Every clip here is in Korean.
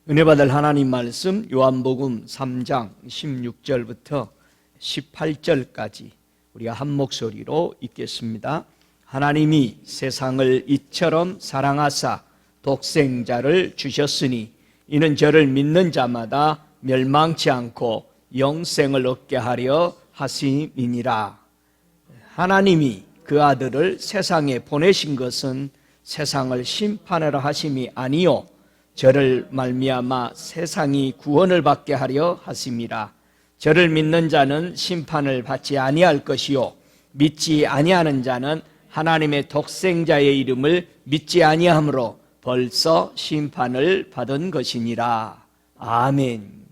은혜 받을 하나님 말씀 요한복음 3장 16절부터 18절까지 우리가 한 목소리로 읽겠습니다. 하나님이 세상을 이처럼 사랑하사 독생자를 주셨으니 이는 저를 믿는 자마다 멸망치 않고 영생을 얻게 하려 하심이니라. 하나님이 그 아들을 세상에 보내신 것은 세상을 심판하려 하심이 아니요 저를 말미암아 세상이 구원을 받게 하려 하심이라. 저를 믿는 자는 심판을 받지 아니할 것이요 믿지 아니하는 자는 하나님의 독생자의 이름을 믿지 아니하므로 벌써 심판을 받은 것이니라. 아멘.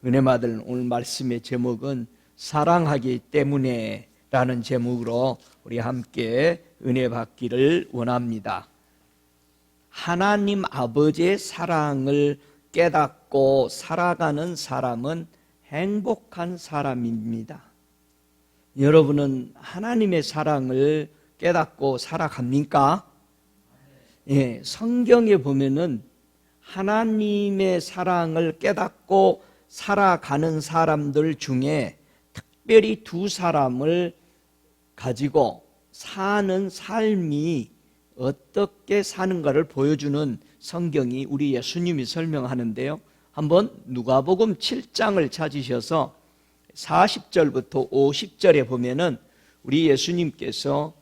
은혜 받을 오늘 말씀의 제목은 사랑하기 때문에 라는 제목으로 우리 함께 은혜 받기를 원합니다. 하나님 아버지의 사랑을 깨닫고 살아가는 사람은 행복한 사람입니다. 여러분은 하나님의 사랑을 깨닫고 살아갑니까? 예, 성경에 보면은 하나님의 사랑을 깨닫고 살아가는 사람들 중에 특별히 두 사람을 가지고 사는 삶이 어떻게 사는가를 보여주는 성경이 우리 예수님이 설명하는데요. 한번 누가복음 7장을 찾으셔서 40절부터 50절에 보면은 우리 예수님께서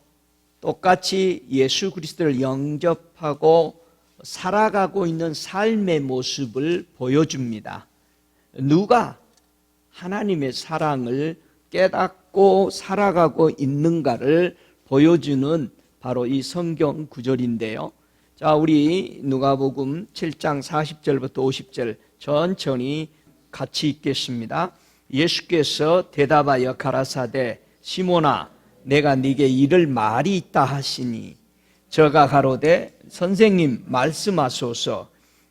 똑같이 예수 그리스도를 영접하고 살아가고 있는 삶의 모습을 보여줍니다. 누가 하나님의 사랑을 깨닫고 살아가고 있는가를 보여주는 바로 이 성경 구절인데요. 자, 우리 누가복음 7장 40절부터 50절 천천히 같이 읽겠습니다. 예수께서 대답하여 가라사대 시몬아 내가 네게 이를 말이 있다 하시니 저가 가로되 선생님 말씀하소서.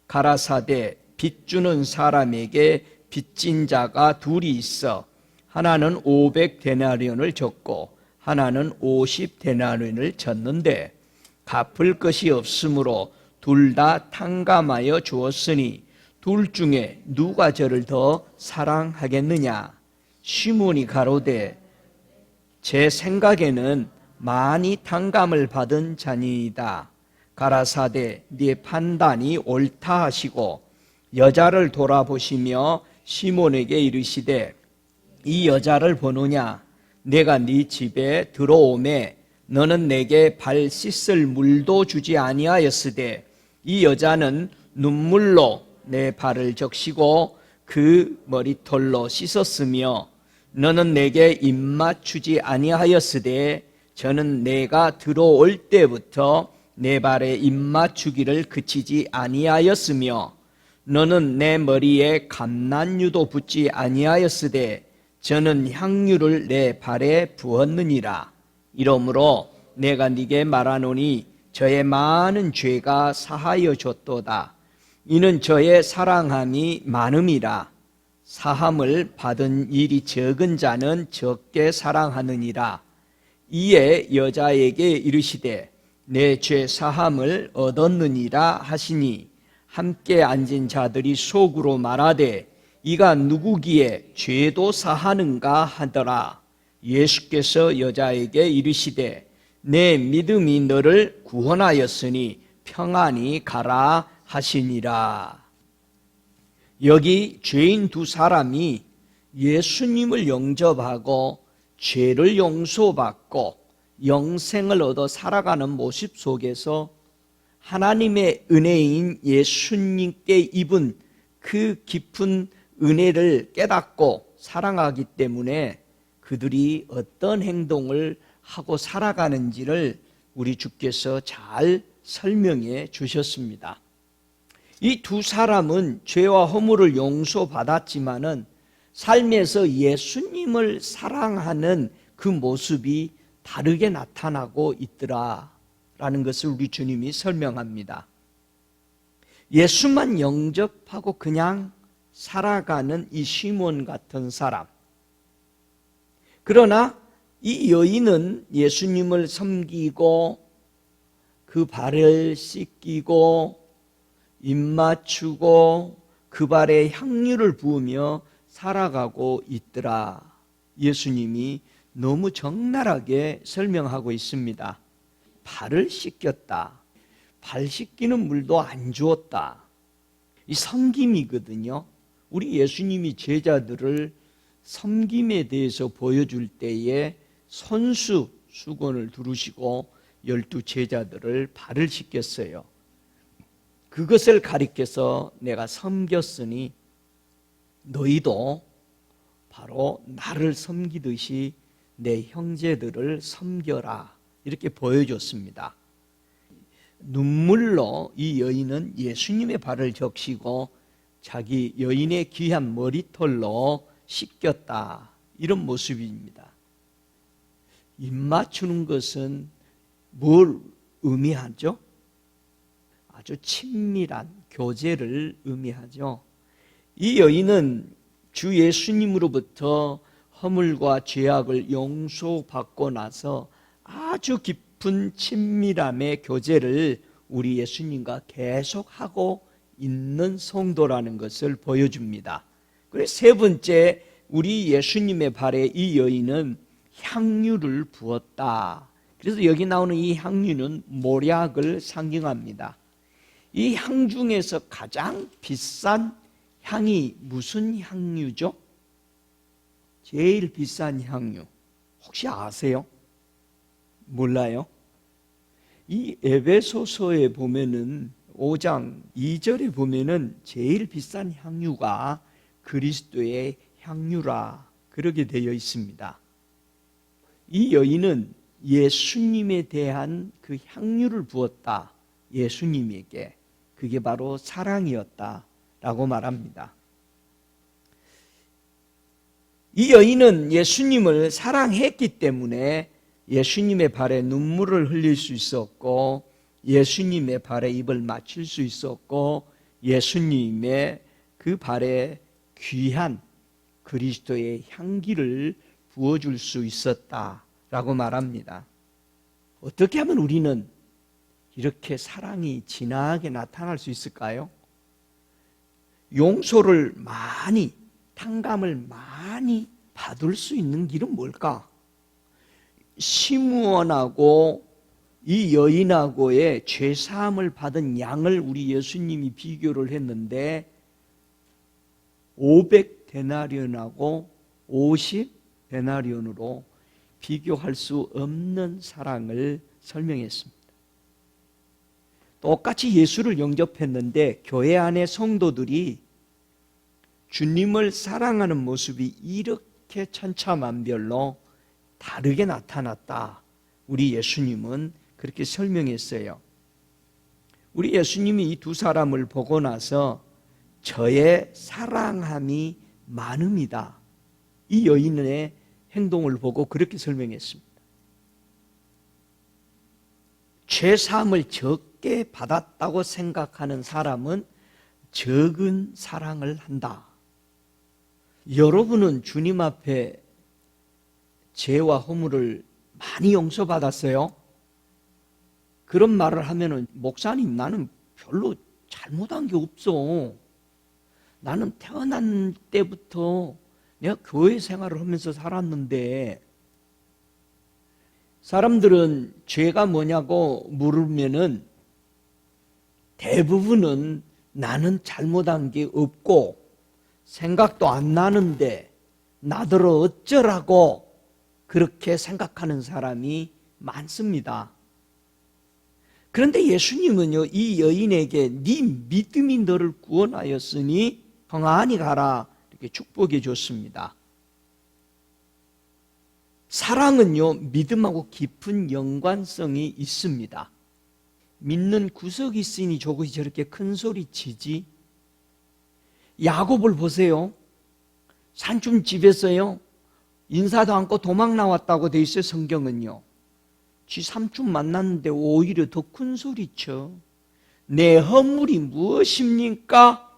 가라사대 빚주는 사람에게 빚진 자가 둘이 있어 하나는 500데나리온을 줬고 하나는 50데나리온을 졌는데 갚을 것이 없으므로 둘 다 탕감하여 주었으니 둘 중에 누가 저를 더 사랑하겠느냐. 시몬이 가로되 제 생각에는 많이 탕감을 받은 자니이다. 가라사대 네 판단이 옳다 하시고 여자를 돌아보시며 시몬에게 이르시되 이 여자를 보느냐. 내가 네 집에 들어오매 너는 내게 발 씻을 물도 주지 아니하였으되 이 여자는 눈물로 내 발을 적시고 그 머리털로 씻었으며 너는 내게 입맛 주지 아니하였으되 저는 내가 들어올 때부터 내 발에 입맛 주기를 그치지 아니하였으며 너는 내 머리에 감난유도 붓지 아니하였으되 저는 향유를 내 발에 부었느니라. 이러므로 내가 네게 말하노니 저의 많은 죄가 사하여 줬도다. 이는 저의 사랑함이 많음이라. 사함을 받은 일이 적은 자는 적게 사랑하느니라. 이에 여자에게 이르시되 내 죄 사함을 얻었느니라 하시니 함께 앉은 자들이 속으로 말하되 이가 누구기에 죄도 사하는가 하더라. 예수께서 여자에게 이르시되 내 믿음이 너를 구원하였으니 평안히 가라 하시니라. 여기 죄인 두 사람이 예수님을 영접하고 죄를 용서받고 영생을 얻어 살아가는 모습 속에서 하나님의 은혜인 예수님께 입은 그 깊은 은혜를 깨닫고 사랑하기 때문에 그들이 어떤 행동을 하고 살아가는지를 우리 주께서 잘 설명해 주셨습니다. 이 두 사람은 죄와 허물을 용서받았지만은 삶에서 예수님을 사랑하는 그 모습이 다르게 나타나고 있더라라는 것을 우리 주님이 설명합니다. 예수만 영접하고 그냥 살아가는 이 시몬 같은 사람. 그러나 이 여인은 예수님을 섬기고 그 발을 씻기고 입 맞추고 그 발에 향유를 부으며 살아가고 있더라. 예수님이 너무 적나라하게 설명하고 있습니다. 발을 씻겼다. 발 씻기는 물도 안 주었다. 이 섬김이거든요. 우리 예수님이 제자들을 섬김에 대해서 보여줄 때에 손수 수건을 두르시고 12 제자들을 발을 씻겼어요. 그것을 가리켜서 내가 섬겼으니 너희도 바로 나를 섬기듯이 내 형제들을 섬겨라. 이렇게 보여줬습니다. 눈물로 이 여인은 예수님의 발을 적시고 자기 여인의 귀한 머리털로 씻겼다. 이런 모습입니다. 입 맞추는 것은 뭘 의미하죠? 아주 친밀한 교제를 의미하죠. 이 여인은 주 예수님으로부터 허물과 죄악을 용서받고 나서 아주 깊은 친밀함의 교제를 우리 예수님과 계속하고 있는 성도라는 것을 보여줍니다. 그래서 세 번째, 우리 예수님의 발에 이 여인은 향유를 부었다. 그래서 여기 나오는 이 향유는 몰약을 상징합니다. 이 향 중에서 가장 비싼 향이 무슨 향유죠? 제일 비싼 향유 혹시 아세요? 몰라요? 이 에베소서에 보면은 5장 2절에 보면은 제일 비싼 향유가 그리스도의 향유라 그렇게 되어 있습니다. 이 여인은 예수님에 대한 그 향유를 부었다. 예수님에게. 그게 바로 사랑이었다라고 말합니다. 이 여인은 예수님을 사랑했기 때문에 예수님의 발에 눈물을 흘릴 수 있었고 예수님의 발에 입을 맞출 수 있었고 예수님의 그 발에 귀한 그리스도의 향기를 부어줄 수 있었다라고 말합니다. 어떻게 하면 우리는 이렇게 사랑이 진하게 나타날 수 있을까요? 용서를 많이, 탕감을 많이 받을 수 있는 길은 뭘까? 시므온하고 이 여인하고의 죄사함을 받은 양을 우리 예수님이 비교를 했는데 500데나리온하고 50데나리온으로 비교할 수 없는 사랑을 설명했습니다. 똑같이 예수를 영접했는데 교회 안의 성도들이 주님을 사랑하는 모습이 이렇게 천차만별로 다르게 나타났다. 우리 예수님은 그렇게 설명했어요. 우리 예수님이 이 두 사람을 보고 나서 저의 사랑함이 많음이다. 이 여인의 행동을 보고 그렇게 설명했습니다. 죄사함을 적게 받았다고 생각하는 사람은 적은 사랑을 한다. 여러분은 주님 앞에 죄와 허물을 많이 용서받았어요? 그런 말을 하면은 목사님 나는 별로 잘못한 게 없어. 나는 태어난 때부터 내가 교회 생활을 하면서 살았는데 사람들은 죄가 뭐냐고 물으면은 대부분은 나는 잘못한 게 없고 생각도 안 나는데 나더러 어쩌라고 그렇게 생각하는 사람이 많습니다. 그런데 예수님은요, 이 여인에게 네 믿음이 너를 구원하였으니 평안히 가라 이렇게 축복해 줬습니다. 사랑은요, 믿음하고 깊은 연관성이 있습니다. 믿는 구석이 있으니 저것이 저렇게 큰 소리 치지. 야곱을 보세요. 산중 집에서요, 인사도 않고 도망 나왔다고 돼 있어요, 성경은요. 지 삼촌 만났는데 오히려 더 큰 소리쳐. 내 허물이 무엇입니까?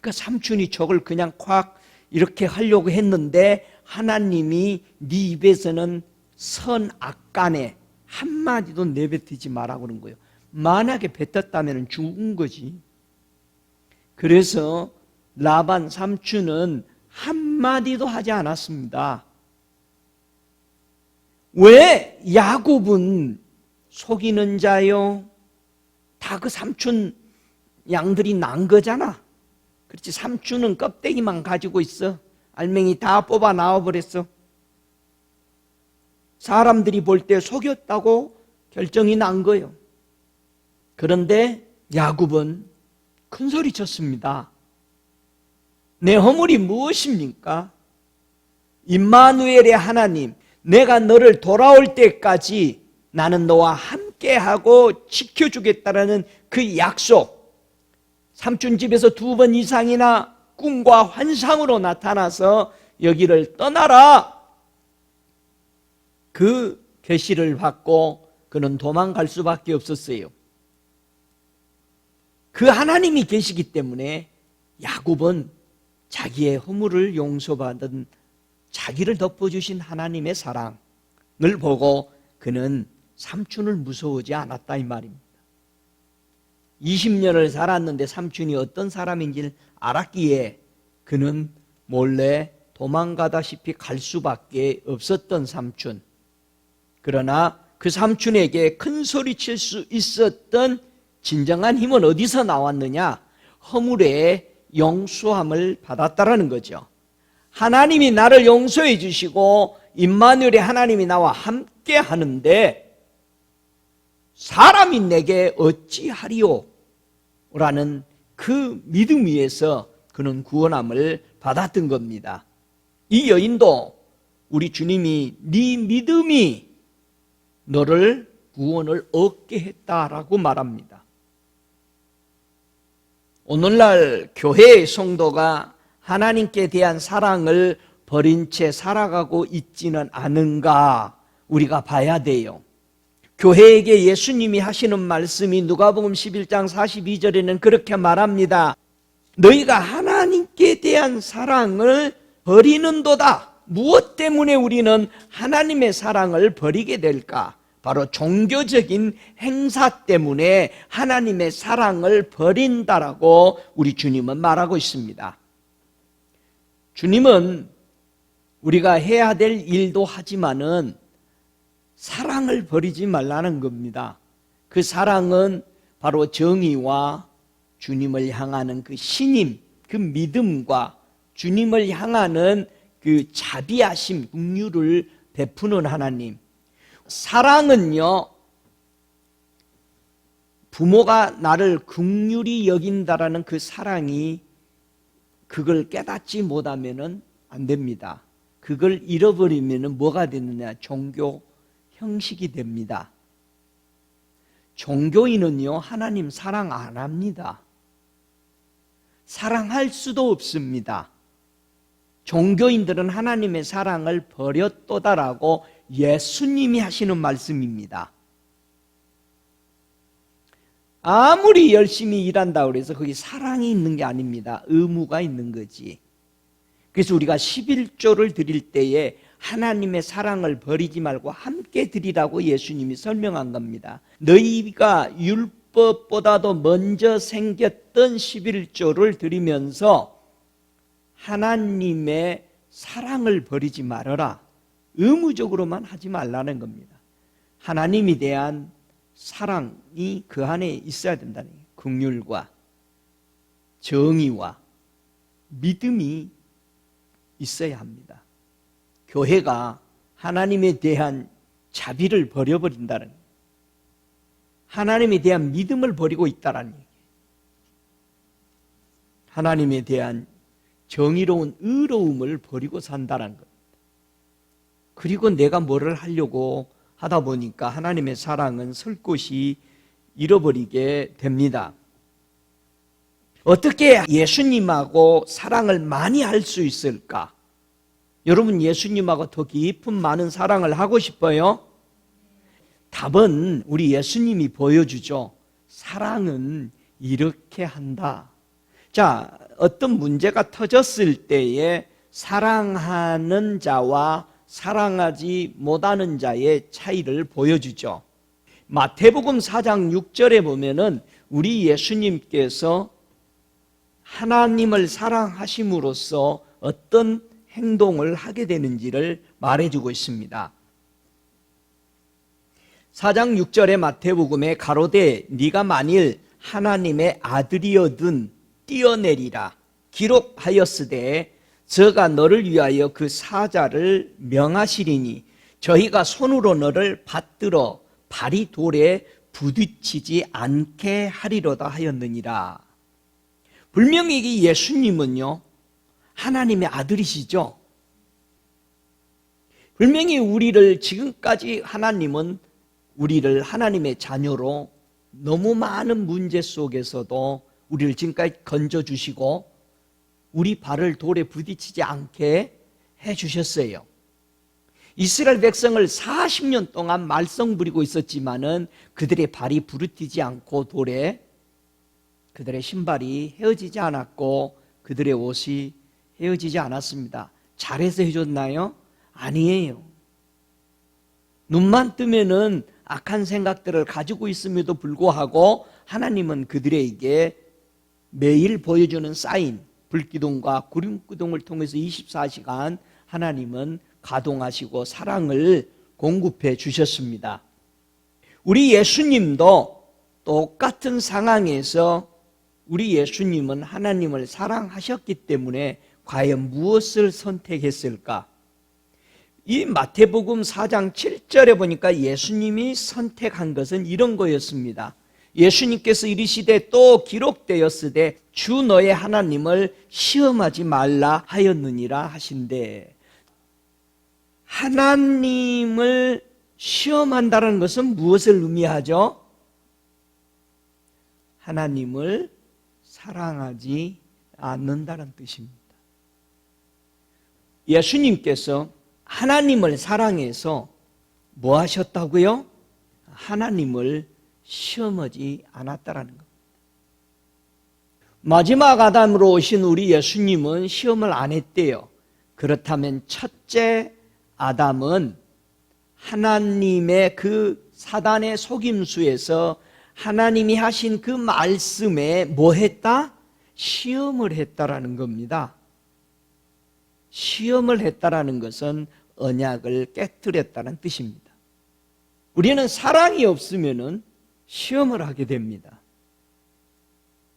그러니까 삼촌이 저걸 그냥 콱 이렇게 하려고 했는데 하나님이 네 입에서는 선악간에 한마디도 내뱉지 마라 그런 거예요. 만약에 뱉었다면 죽은 거지. 그래서 라반 삼촌은 한마디도 하지 않았습니다. 왜? 야곱은 속이는 자요. 다 그 삼촌 양들이 난 거잖아. 그렇지. 삼촌은 껍데기만 가지고 있어. 알맹이 다 뽑아 나와버렸어. 사람들이 볼 때 속였다고 결정이 난 거예요. 그런데 야곱은 큰 소리 쳤습니다. 내 허물이 무엇입니까? 임마누엘의 하나님, 내가 너를 돌아올 때까지 나는 너와 함께하고 지켜주겠다라는 그 약속, 삼촌 집에서 2번 이상이나 꿈과 환상으로 나타나서 여기를 떠나라, 그 계시를 받고 그는 도망갈 수밖에 없었어요. 그 하나님이 계시기 때문에 야곱은 자기의 허물을 용서받은, 자기를 덮어주신 하나님의 사랑을 보고 그는 삼촌을 무서워하지 않았다 이 말입니다. 20년을 살았는데 삼촌이 어떤 사람인지를 알았기에 그는 몰래 도망가다시피 갈 수밖에 없었던 삼촌. 그러나 그 삼촌에게 큰 소리 칠 수 있었던 진정한 힘은 어디서 나왔느냐? 허물의 용서함을 받았다라는 거죠. 하나님이 나를 용서해 주시고 임마누엘의 하나님이 나와 함께 하는데 사람이 내게 어찌하리요? 라는 그 믿음 위에서 그는 구원함을 받았던 겁니다. 이 여인도 우리 주님이 네 믿음이 너를 구원을 얻게 했다라고 말합니다. 오늘날 교회의 성도가 하나님께 대한 사랑을 버린 채 살아가고 있지는 않은가 우리가 봐야 돼요. 교회에게 예수님이 하시는 말씀이 누가복음 11장 42절에는 그렇게 말합니다. 너희가 하나님께 대한 사랑을 버리는도다. 무엇 때문에 우리는 하나님의 사랑을 버리게 될까? 바로 종교적인 행사 때문에 하나님의 사랑을 버린다라고 우리 주님은 말하고 있습니다. 주님은 우리가 해야 될 일도 하지만은 사랑을 버리지 말라는 겁니다. 그 사랑은 바로 정의와 주님을 향하는 그 신임, 그 믿음과 주님을 향하는 그 자비하심, 긍휼을 베푸는 하나님. 사랑은요, 부모가 나를 긍휼히 여긴다라는 그 사랑이 그걸 깨닫지 못하면 안 됩니다. 그걸 잃어버리면 뭐가 되느냐? 종교 형식이 됩니다. 종교인은요, 하나님 사랑 안 합니다. 사랑할 수도 없습니다. 종교인들은 하나님의 사랑을 버렸도다라고 예수님이 하시는 말씀입니다. 아무리 열심히 일한다고 해서 거기 사랑이 있는 게 아닙니다. 의무가 있는 거지. 그래서 우리가 11조를 드릴 때에 하나님의 사랑을 버리지 말고 함께 드리라고 예수님이 설명한 겁니다. 너희가 율법보다도 먼저 생겼던 11조를 드리면서 하나님의 사랑을 버리지 말아라. 의무적으로만 하지 말라는 겁니다. 하나님에 대한 사랑이 그 안에 있어야 된다는 거예요. 긍휼과 정의와 믿음이 있어야 합니다. 교회가 하나님에 대한 자비를 버려버린다는 거예요. 하나님에 대한 믿음을 버리고 있다는 얘기예요. 하나님에 대한 정의로운 의로움을 버리고 산다는 겁니다. 그리고 내가 뭐를 하려고 하다 보니까 하나님의 사랑은 설 곳이 잃어버리게 됩니다. 어떻게 예수님하고 사랑을 많이 할 수 있을까? 여러분, 예수님하고 더 깊은 많은 사랑을 하고 싶어요? 답은 우리 예수님이 보여주죠. 사랑은 이렇게 한다. 자, 어떤 문제가 터졌을 때에 사랑하는 자와 사랑하지 못하는 자의 차이를 보여주죠. 마태복음 4장 6절에 보면은 우리 예수님께서 하나님을 사랑하심으로써 어떤 행동을 하게 되는지를 말해주고 있습니다. 4장 6절의 마태복음에 가로되 네가 만일 하나님의 아들이어든 뛰어내리라 기록하였으되 저가 너를 위하여 그 사자를 명하시리니 저희가 손으로 너를 받들어 발이 돌에 부딪히지 않게 하리로다 하였느니라. 분명히 이 예수님은요 하나님의 아들이시죠. 분명히 우리를 지금까지 하나님은 우리를 하나님의 자녀로 너무 많은 문제 속에서도 우리를 지금까지 건져주시고 우리 발을 돌에 부딪히지 않게 해주셨어요. 이스라엘 백성을 40년 동안 말썽 부리고 있었지만은 그들의 발이 부르뜨지 않고 돌에 그들의 신발이 헤어지지 않았고 그들의 옷이 헤어지지 않았습니다. 잘해서 해줬나요? 아니에요. 눈만 뜨면은 악한 생각들을 가지고 있음에도 불구하고 하나님은 그들에게 매일 보여주는 사인, 불기둥과 구름기둥을 통해서 24시간 하나님은 가동하시고 사랑을 공급해 주셨습니다. 우리 예수님도 똑같은 상황에서 우리 예수님은 하나님을 사랑하셨기 때문에 과연 무엇을 선택했을까? 이 마태복음 4장 7절에 보니까 예수님이 선택한 것은 이런 거였습니다. 예수님께서 이르시되 또 기록되었으되 주 너의 하나님을 시험하지 말라 하였느니라 하신대. 하나님을 시험한다는 것은 무엇을 의미하죠? 하나님을 사랑하지 않는다는 뜻입니다. 예수님께서 하나님을 사랑해서 뭐 하셨다고요? 하나님을 시험하지 않았다라는 겁니다. 마지막 아담으로 오신 우리 예수님은 시험을 안 했대요. 그렇다면 첫째 아담은 하나님의 그 사단의 속임수에서 하나님이 하신 그 말씀에 뭐 했다? 시험을 했다라는 겁니다. 시험을 했다라는 것은 언약을 깨뜨렸다는 뜻입니다. 우리는 사랑이 없으면은 시험을 하게 됩니다.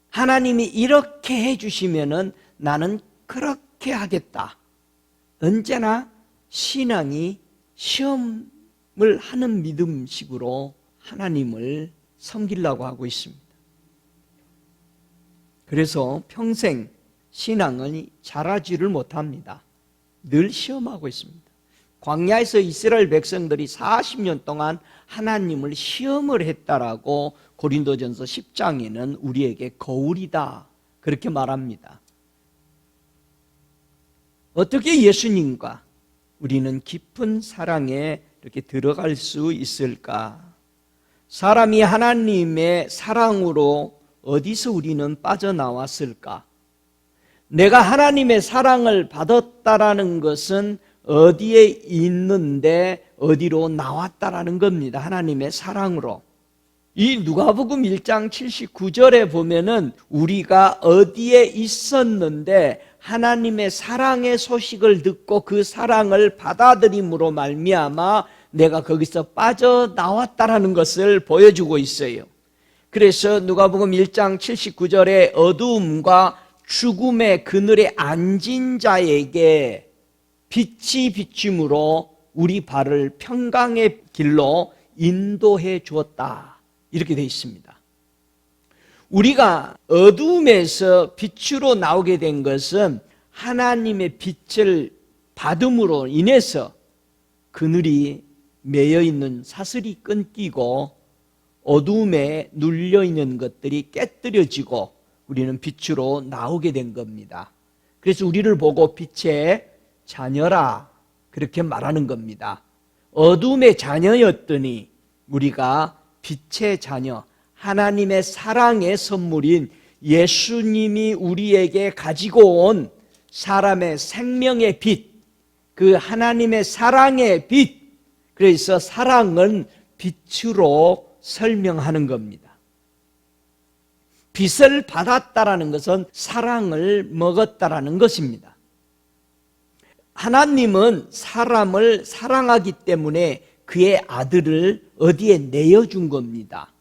하나님이 이렇게 해주시면은 나는 그렇게 하겠다. 언제나 신앙이 시험을 하는 믿음식으로 하나님을 섬기려고 하고 있습니다. 그래서 평생 신앙은 자라지를 못합니다. 늘 시험하고 있습니다. 광야에서 이스라엘 백성들이 40년 동안 하나님을 시험을 했다라고 고린도전서 10장에는 우리에게 거울이다 그렇게 말합니다. 어떻게 예수님과 우리는 깊은 사랑에 이렇게 들어갈 수 있을까? 사람이 하나님의 사랑으로 어디서 우리는 빠져나왔을까? 내가 하나님의 사랑을 받았다라는 것은 어디에 있는데 어디로 나왔다라는 겁니다. 하나님의 사랑으로. 이 누가복음 1장 79절에 보면은 우리가 어디에 있었는데 하나님의 사랑의 소식을 듣고 그 사랑을 받아들임으로 말미암아 내가 거기서 빠져나왔다라는 것을 보여주고 있어요. 그래서 누가복음 1장 79절에 어두움과 죽음의 그늘에 앉은 자에게 빛이 비춤으로 우리 발을 평강의 길로 인도해 주었다. 이렇게 되어 있습니다. 우리가 어두움에서 빛으로 나오게 된 것은 하나님의 빛을 받음으로 인해서 그늘이 매여 있는 사슬이 끊기고 어두움에 눌려 있는 것들이 깨뜨려지고 우리는 빛으로 나오게 된 겁니다. 그래서 우리를 보고 빛의 자녀라 그렇게 말하는 겁니다. 어둠의 자녀였더니 우리가 빛의 자녀, 하나님의 사랑의 선물인 예수님이 우리에게 가지고 온 사람의 생명의 빛, 그 하나님의 사랑의 빛, 그래서 사랑은 빛으로 설명하는 겁니다. 빚을 받았다라는 것은 사랑을 먹었다라는 것입니다. 하나님은 사람을 사랑하기 때문에 그의 아들을 어디에 내어준 겁니다.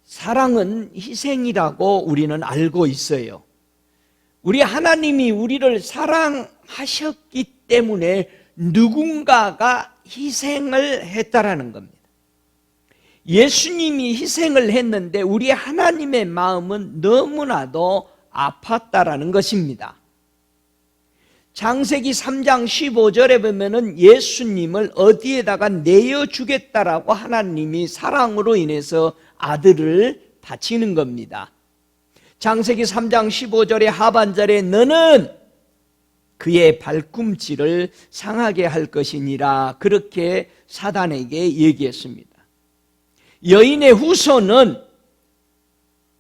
사랑은 희생이라고 우리는 알고 있어요. 우리 하나님이 우리를 사랑하셨기 때문에 누군가가 희생을 했다라는 겁니다. 예수님이 희생을 했는데 우리 하나님의 마음은 너무나도 아팠다라는 것입니다. 창세기 3장 15절에 보면은 예수님을 어디에다가 내어주겠다라고 하나님이 사랑으로 인해서 아들을 바치는 겁니다. 창세기 3장 15절의 하반절에 너는 그의 발꿈치를 상하게 할 것이니라 그렇게 사단에게 얘기했습니다. 여인의 후손은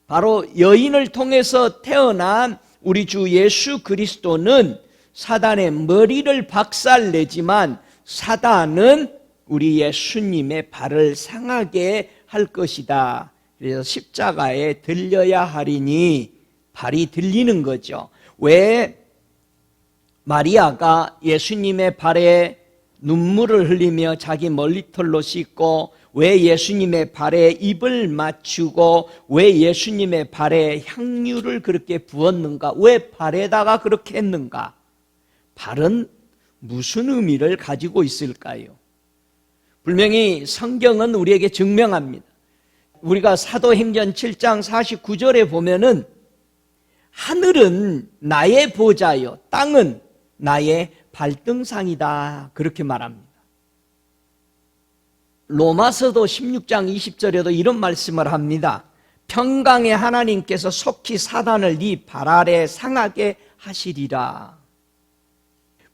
바로 여인을 통해서 태어난 우리 주 예수 그리스도는 사단의 머리를 박살내지만 사단은 우리 예수님의 발을 상하게 할 것이다. 그래서 십자가에 들려야 하리니 발이 들리는 거죠. 왜 마리아가 예수님의 발에 눈물을 흘리며 자기 머리털로 씻고 왜 예수님의 발에 입을 맞추고 왜 예수님의 발에 향유를 그렇게 부었는가? 왜 발에다가 그렇게 했는가? 발은 무슨 의미를 가지고 있을까요? 분명히 성경은 우리에게 증명합니다. 우리가 사도행전 7장 49절에 보면은 하늘은 나의 보좌요, 땅은 나의 발등상이다 그렇게 말합니다. 로마서도 16장 20절에도 이런 말씀을 합니다. 평강의 하나님께서 속히 사단을 네 발 아래 상하게 하시리라.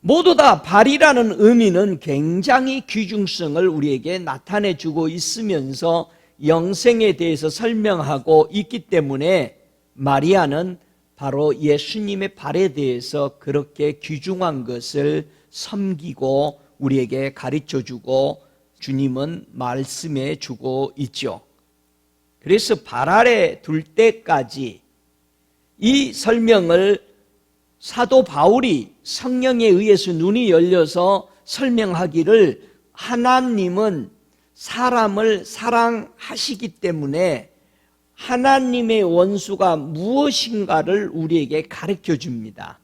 모두 다 발이라는 의미는 굉장히 귀중성을 우리에게 나타내주고 있으면서 영생에 대해서 설명하고 있기 때문에 마리아는 바로 예수님의 발에 대해서 그렇게 귀중한 것을 섬기고 우리에게 가르쳐주고 주님은 말씀해 주고 있죠. 그래서 발 아래 둘 때까지 이 설명을 사도 바울이 성령에 의해서 눈이 열려서 설명하기를 하나님은 사람을 사랑하시기 때문에 하나님의 원수가 무엇인가를 우리에게 가르쳐 줍니다.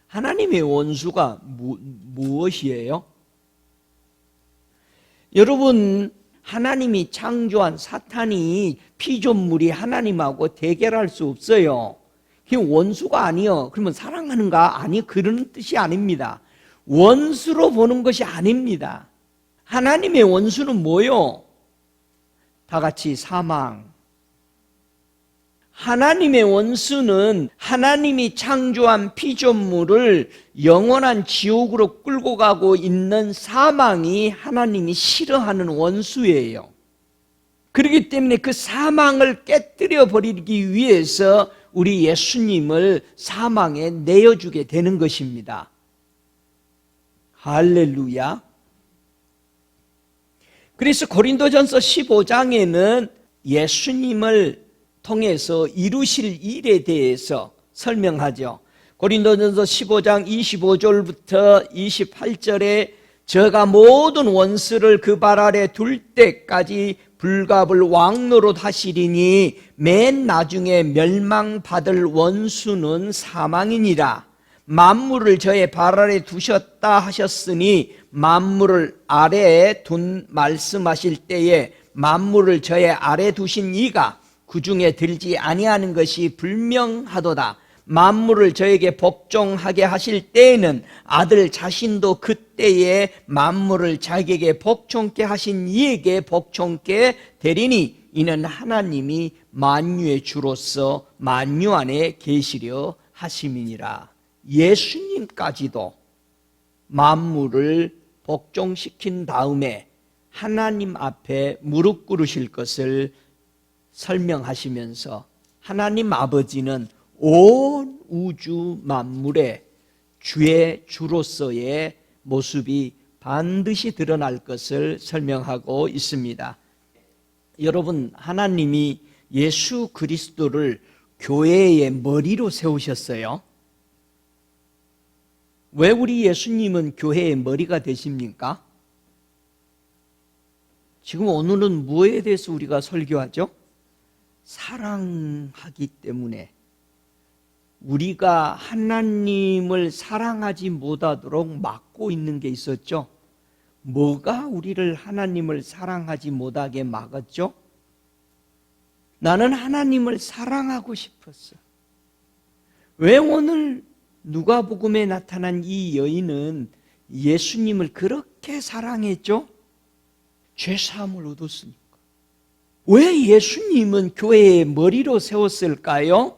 하나님의 원수가 무엇이에요? 여러분, 하나님이 창조한 사탄이 피조물이 하나님하고 대결할 수 없어요. 그게 원수가 아니요. 그러면 사랑하는가? 아니, 그런 뜻이 아닙니다. 원수로 보는 것이 아닙니다. 하나님의 원수는 뭐요? 다 같이 사망. 하나님의 원수는 하나님이 창조한 피조물을 영원한 지옥으로 끌고 가고 있는 사망이 하나님이 싫어하는 원수예요. 그렇기 때문에 그 사망을 깨뜨려 버리기 위해서 우리 예수님을 사망에 내어주게 되는 것입니다. 할렐루야. 그래서 고린도전서 15장에는 예수님을 통해서 이루실 일에 대해서 설명하죠. 고린도전서 15장 25절부터 28절에 저가 모든 원수를 그 발 아래 둘 때까지 불갑을 왕노릇 하시리니 맨 나중에 멸망받을 원수는 사망이니라. 만물을 저의 발 아래 두셨다 하셨으니 만물을 아래에 둔 말씀하실 때에 만물을 저의 아래 두신 이가 그 중에 들지 아니하는 것이 분명하도다. 만물을 저에게 복종하게 하실 때에는 아들 자신도 그때에 만물을 자기에게 복종케 하신 이에게 복종케 되리니 이는 하나님이 만유의 주로서 만유 안에 계시려 하심이니라. 예수님까지도 만물을 복종시킨 다음에 하나님 앞에 무릎 꿇으실 것을 설명하시면서 하나님 아버지는 온 우주 만물의 주의 주로서의 모습이 반드시 드러날 것을 설명하고 있습니다. 여러분, 하나님이 예수 그리스도를 교회의 머리로 세우셨어요. 왜 우리 예수님은 교회의 머리가 되십니까? 지금 오늘은 무엇에 대해서 우리가 설교하죠? 사랑하기 때문에. 우리가 하나님을 사랑하지 못하도록 막고 있는 게 있었죠. 뭐가 우리를 하나님을 사랑하지 못하게 막았죠? 나는 하나님을 사랑하고 싶었어. 왜 오늘 누가복음에 나타난 이 여인은 예수님을 그렇게 사랑했죠? 죄사함을 얻었으니까. 왜 예수님은 교회의 머리로 세웠을까요?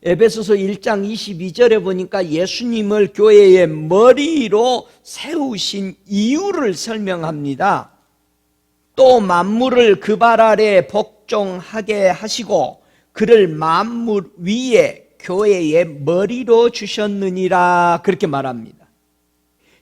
에베소서 1장 22절에 보니까 예수님을 교회의 머리로 세우신 이유를 설명합니다. 또 만물을 그 발 아래 복종하게 하시고 그를 만물 위에 교회의 머리로 주셨느니라, 그렇게 말합니다.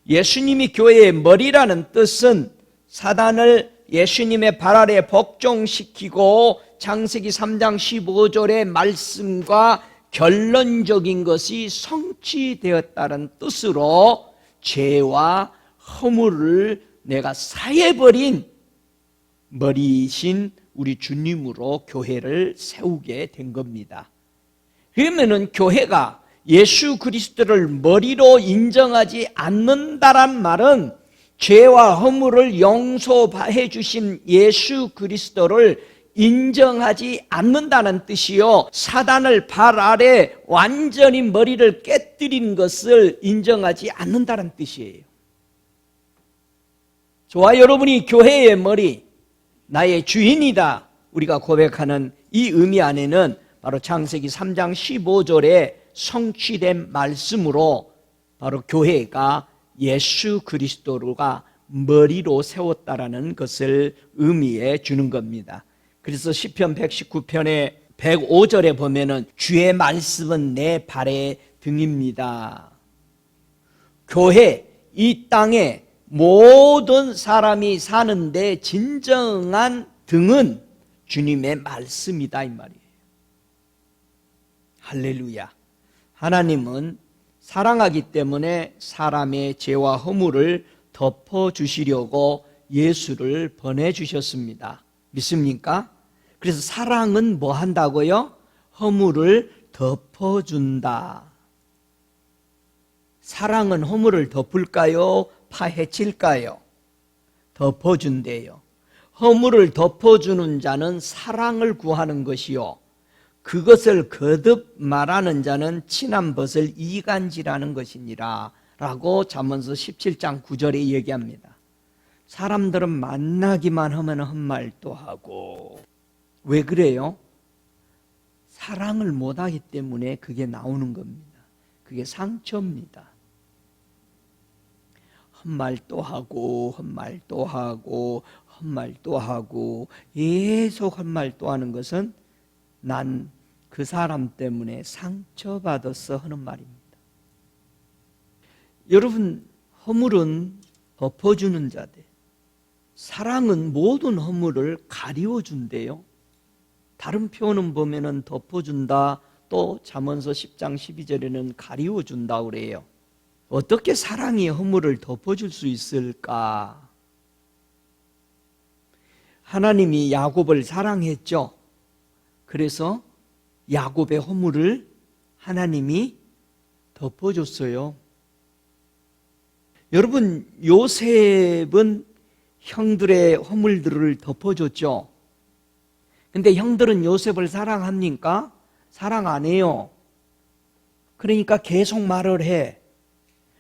예수님이 교회의 머리라는 뜻은 사단을 예수님의 발 아래 복종시키고 창세기 3장 15절의 말씀과 결론적인 것이 성취되었다는 뜻으로 죄와 허물을 내가 사해버린 머리이신 우리 주님으로 교회를 세우게 된 겁니다. 그러면은 교회가 예수 그리스도를 머리로 인정하지 않는다란 말은 죄와 허물을 용서해 주신 예수 그리스도를 인정하지 않는다는 뜻이요, 사단을 발 아래 완전히 머리를 깨뜨린 것을 인정하지 않는다는 뜻이에요. 저와 여러분이 교회의 머리, 나의 주인이다 우리가 고백하는 이 의미 안에는 바로 창세기 3장 15절에 성취된 말씀으로 바로 교회가 예수 그리스도가 머리로 세웠다라는 것을 의미해 주는 겁니다. 그래서 시편 119편의 105절에 보면은 주의 말씀은 내 발의 등입니다. 교회, 이 땅에 모든 사람이 사는데 진정한 등은 주님의 말씀이다, 이 말이에요. 할렐루야. 하나님은 사랑하기 때문에 사람의 죄와 허물을 덮어주시려고 예수를 보내주셨습니다. 믿습니까? 그래서 사랑은 뭐 한다고요? 허물을 덮어준다. 사랑은 허물을 덮을까요? 파헤칠까요? 덮어준대요. 허물을 덮어주는 자는 사랑을 구하는 것이요, 그것을 거듭 말하는 자는 친한 벗을 이간질하는 것이니라 라고 잠언서 17장 9절에 얘기합니다. 사람들은 만나기만 하면 헛말도 하고. 왜 그래요? 사랑을 못하기 때문에 그게 나오는 겁니다. 그게 상처입니다. 헛말도 하고 헛말도 하고 헛말도 하고 계속 헛말도 하는 것은 난 그 사람 때문에 상처받았어 하는 말입니다. 여러분, 허물은 덮어주는 자들, 사랑은 모든 허물을 가리워준대요. 다른 표현은 보면은 덮어준다, 또 잠언서 10장 12절에는 가리워준다 그래요. 어떻게 사랑이 허물을 덮어줄 수 있을까? 하나님이 야곱을 사랑했죠. 그래서 야곱의 허물을 하나님이 덮어줬어요. 여러분, 요셉은 형들의 허물들을 덮어줬죠. 근데 형들은 요셉을 사랑합니까? 사랑 안 해요. 그러니까 계속 말을 해.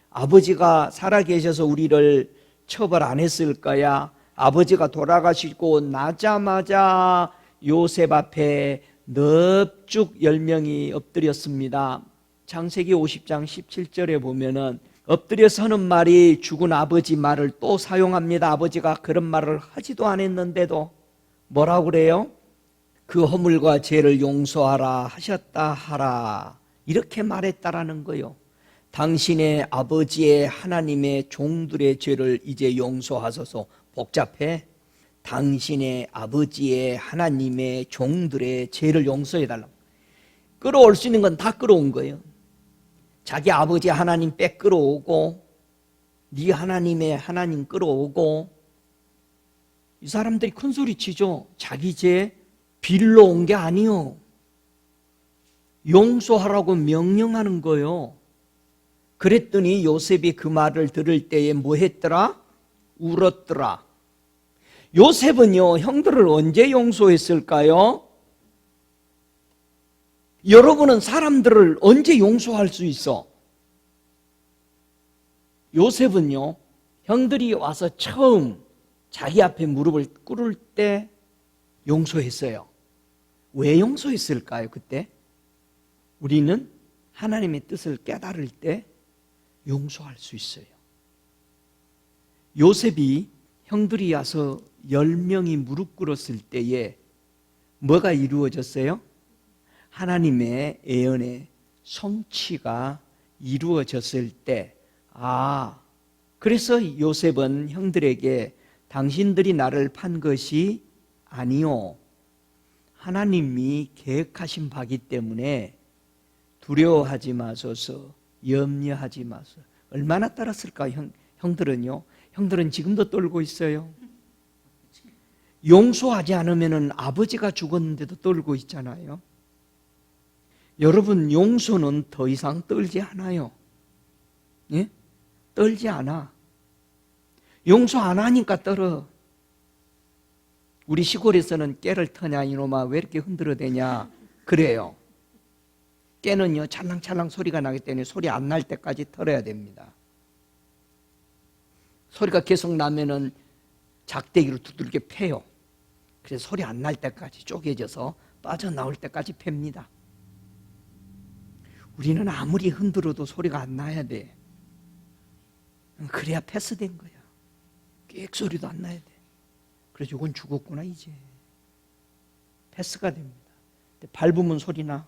아버지가 살아계셔서 우리를 처벌 안 했을 거야. 아버지가 돌아가시고 나자마자 요셉 앞에 넙죽 10명이 엎드렸습니다. 창세기 50장 17절에 보면은 엎드려서 하는 말이 죽은 아버지 말을 또 사용합니다. 아버지가 그런 말을 하지도 않았는데도 뭐라고 그래요? 그 허물과 죄를 용서하라 하셨다 하라, 이렇게 말했다라는 거요. 당신의 아버지의 하나님의 종들의 죄를 이제 용서하소서. 복잡해. 당신의 아버지의 하나님의 종들의 죄를 용서해달라고. 끌어올 수 있는 건 다 끌어온 거예요. 자기 아버지 하나님 백 끌어오고 네 하나님의 하나님 끌어오고. 이 사람들이 큰 소리 치죠. 자기 죄 빌러 온 게 아니요, 용서하라고 명령하는 거예요. 그랬더니 요셉이 그 말을 들을 때에 뭐 했더라? 울었더라. 요셉은요, 형들을 언제 용서했을까요? 여러분은 사람들을 언제 용서할 수 있어? 요셉은요, 형들이 와서 처음 자기 앞에 무릎을 꿇을 때 용서했어요. 왜 용서했을까요, 그때? 우리는 하나님의 뜻을 깨달을 때 용서할 수 있어요. 요셉이 형들이 와서 10명이 무릎 꿇었을 때에 뭐가 이루어졌어요? 하나님의 예언의 성취가 이루어졌을 때, 그래서 요셉은 형들에게 당신들이 나를 판 것이 아니요, 하나님이 계획하신 바기 때문에 두려워하지 마소서, 염려하지 마소서. 얼마나 떨었을까? 형들은요, 형들은 지금도 떨고 있어요. 용서하지 않으면 아버지가 죽었는데도 떨고 있잖아요. 여러분, 용서는 더 이상 떨지 않아요. 예? 떨지 않아. 용서 안 하니까 떨어. 우리 시골에서는 깨를 터냐 이놈아 왜 이렇게 흔들어대냐 그래요. 깨는요 찰랑찰랑 소리가 나기 때문에 소리 안 날 때까지 털어야 됩니다. 소리가 계속 나면은 작대기로 두들겨 패요. 그래서 소리 안 날 때까지 쪼개져서 빠져나올 때까지 팹니다. 우리는 아무리 흔들어도 소리가 안 나야 돼. 그래야 패스된 거야. 꽥 소리도 안 나야 돼. 그래서 이건 죽었구나 이제. 패스가 됩니다. 밟으면 소리 나.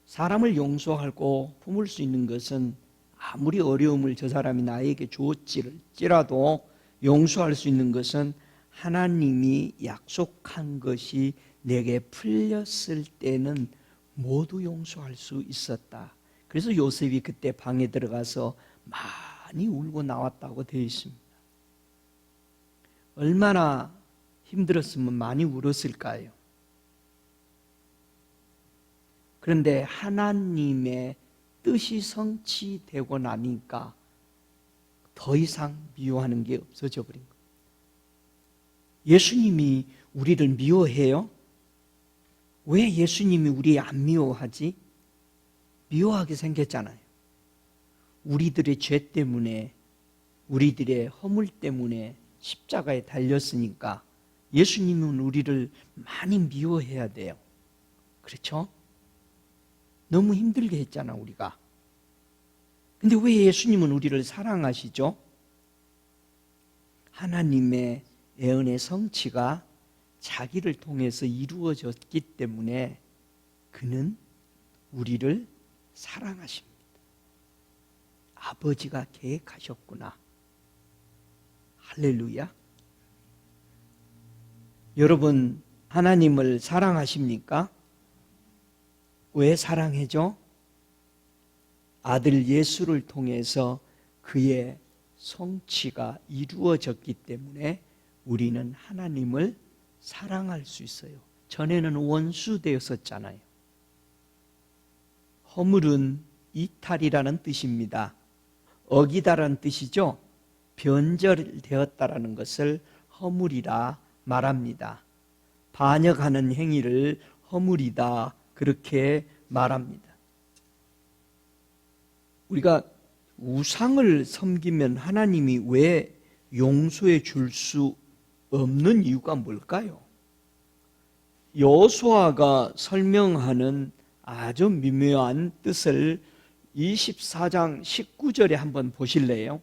사람을 용서하고 품을 수 있는 것은 아무리 어려움을 저 사람이 나에게 주었지라도 용서할 수 있는 것은 하나님이 약속한 것이 내게 풀렸을 때는 모두 용서할 수 있었다. 그래서 요셉이 그때 방에 들어가서 많이 울고 나왔다고 되어 있습니다. 얼마나 힘들었으면 많이 울었을까요? 그런데 하나님의 뜻이 성취되고 나니까 더 이상 미워하는 게 없어져 버린 거예요. 예수님이 우리를 미워해요? 왜 예수님이 우리 안 미워하지? 미워하게 생겼잖아요. 우리들의 죄 때문에, 우리들의 허물 때문에 십자가에 달렸으니까 예수님은 우리를 많이 미워해야 돼요. 그렇죠? 너무 힘들게 했잖아 우리가. 근데 왜 예수님은 우리를 사랑하시죠? 하나님의 예언의 성취가 자기를 통해서 이루어졌기 때문에 그는 우리를 사랑하십니다. 아버지가 계획하셨구나. 할렐루야. 여러분, 하나님을 사랑하십니까? 왜 사랑해죠? 아들 예수를 통해서 그의 성취가 이루어졌기 때문에 우리는 하나님을 사랑할 수 있어요. 전에는 원수 되었었잖아요. 허물은 이탈이라는 뜻입니다. 어기다라는 뜻이죠. 변절되었다라는 것을 허물이라 말합니다. 반역하는 행위를 허물이다 그렇게 말합니다. 우리가 우상을 섬기면 하나님이 왜 용서해 줄 수 없는 이유가 뭘까요? 여호수아가 설명하는 아주 미묘한 뜻을 24장 19절에 한번 보실래요?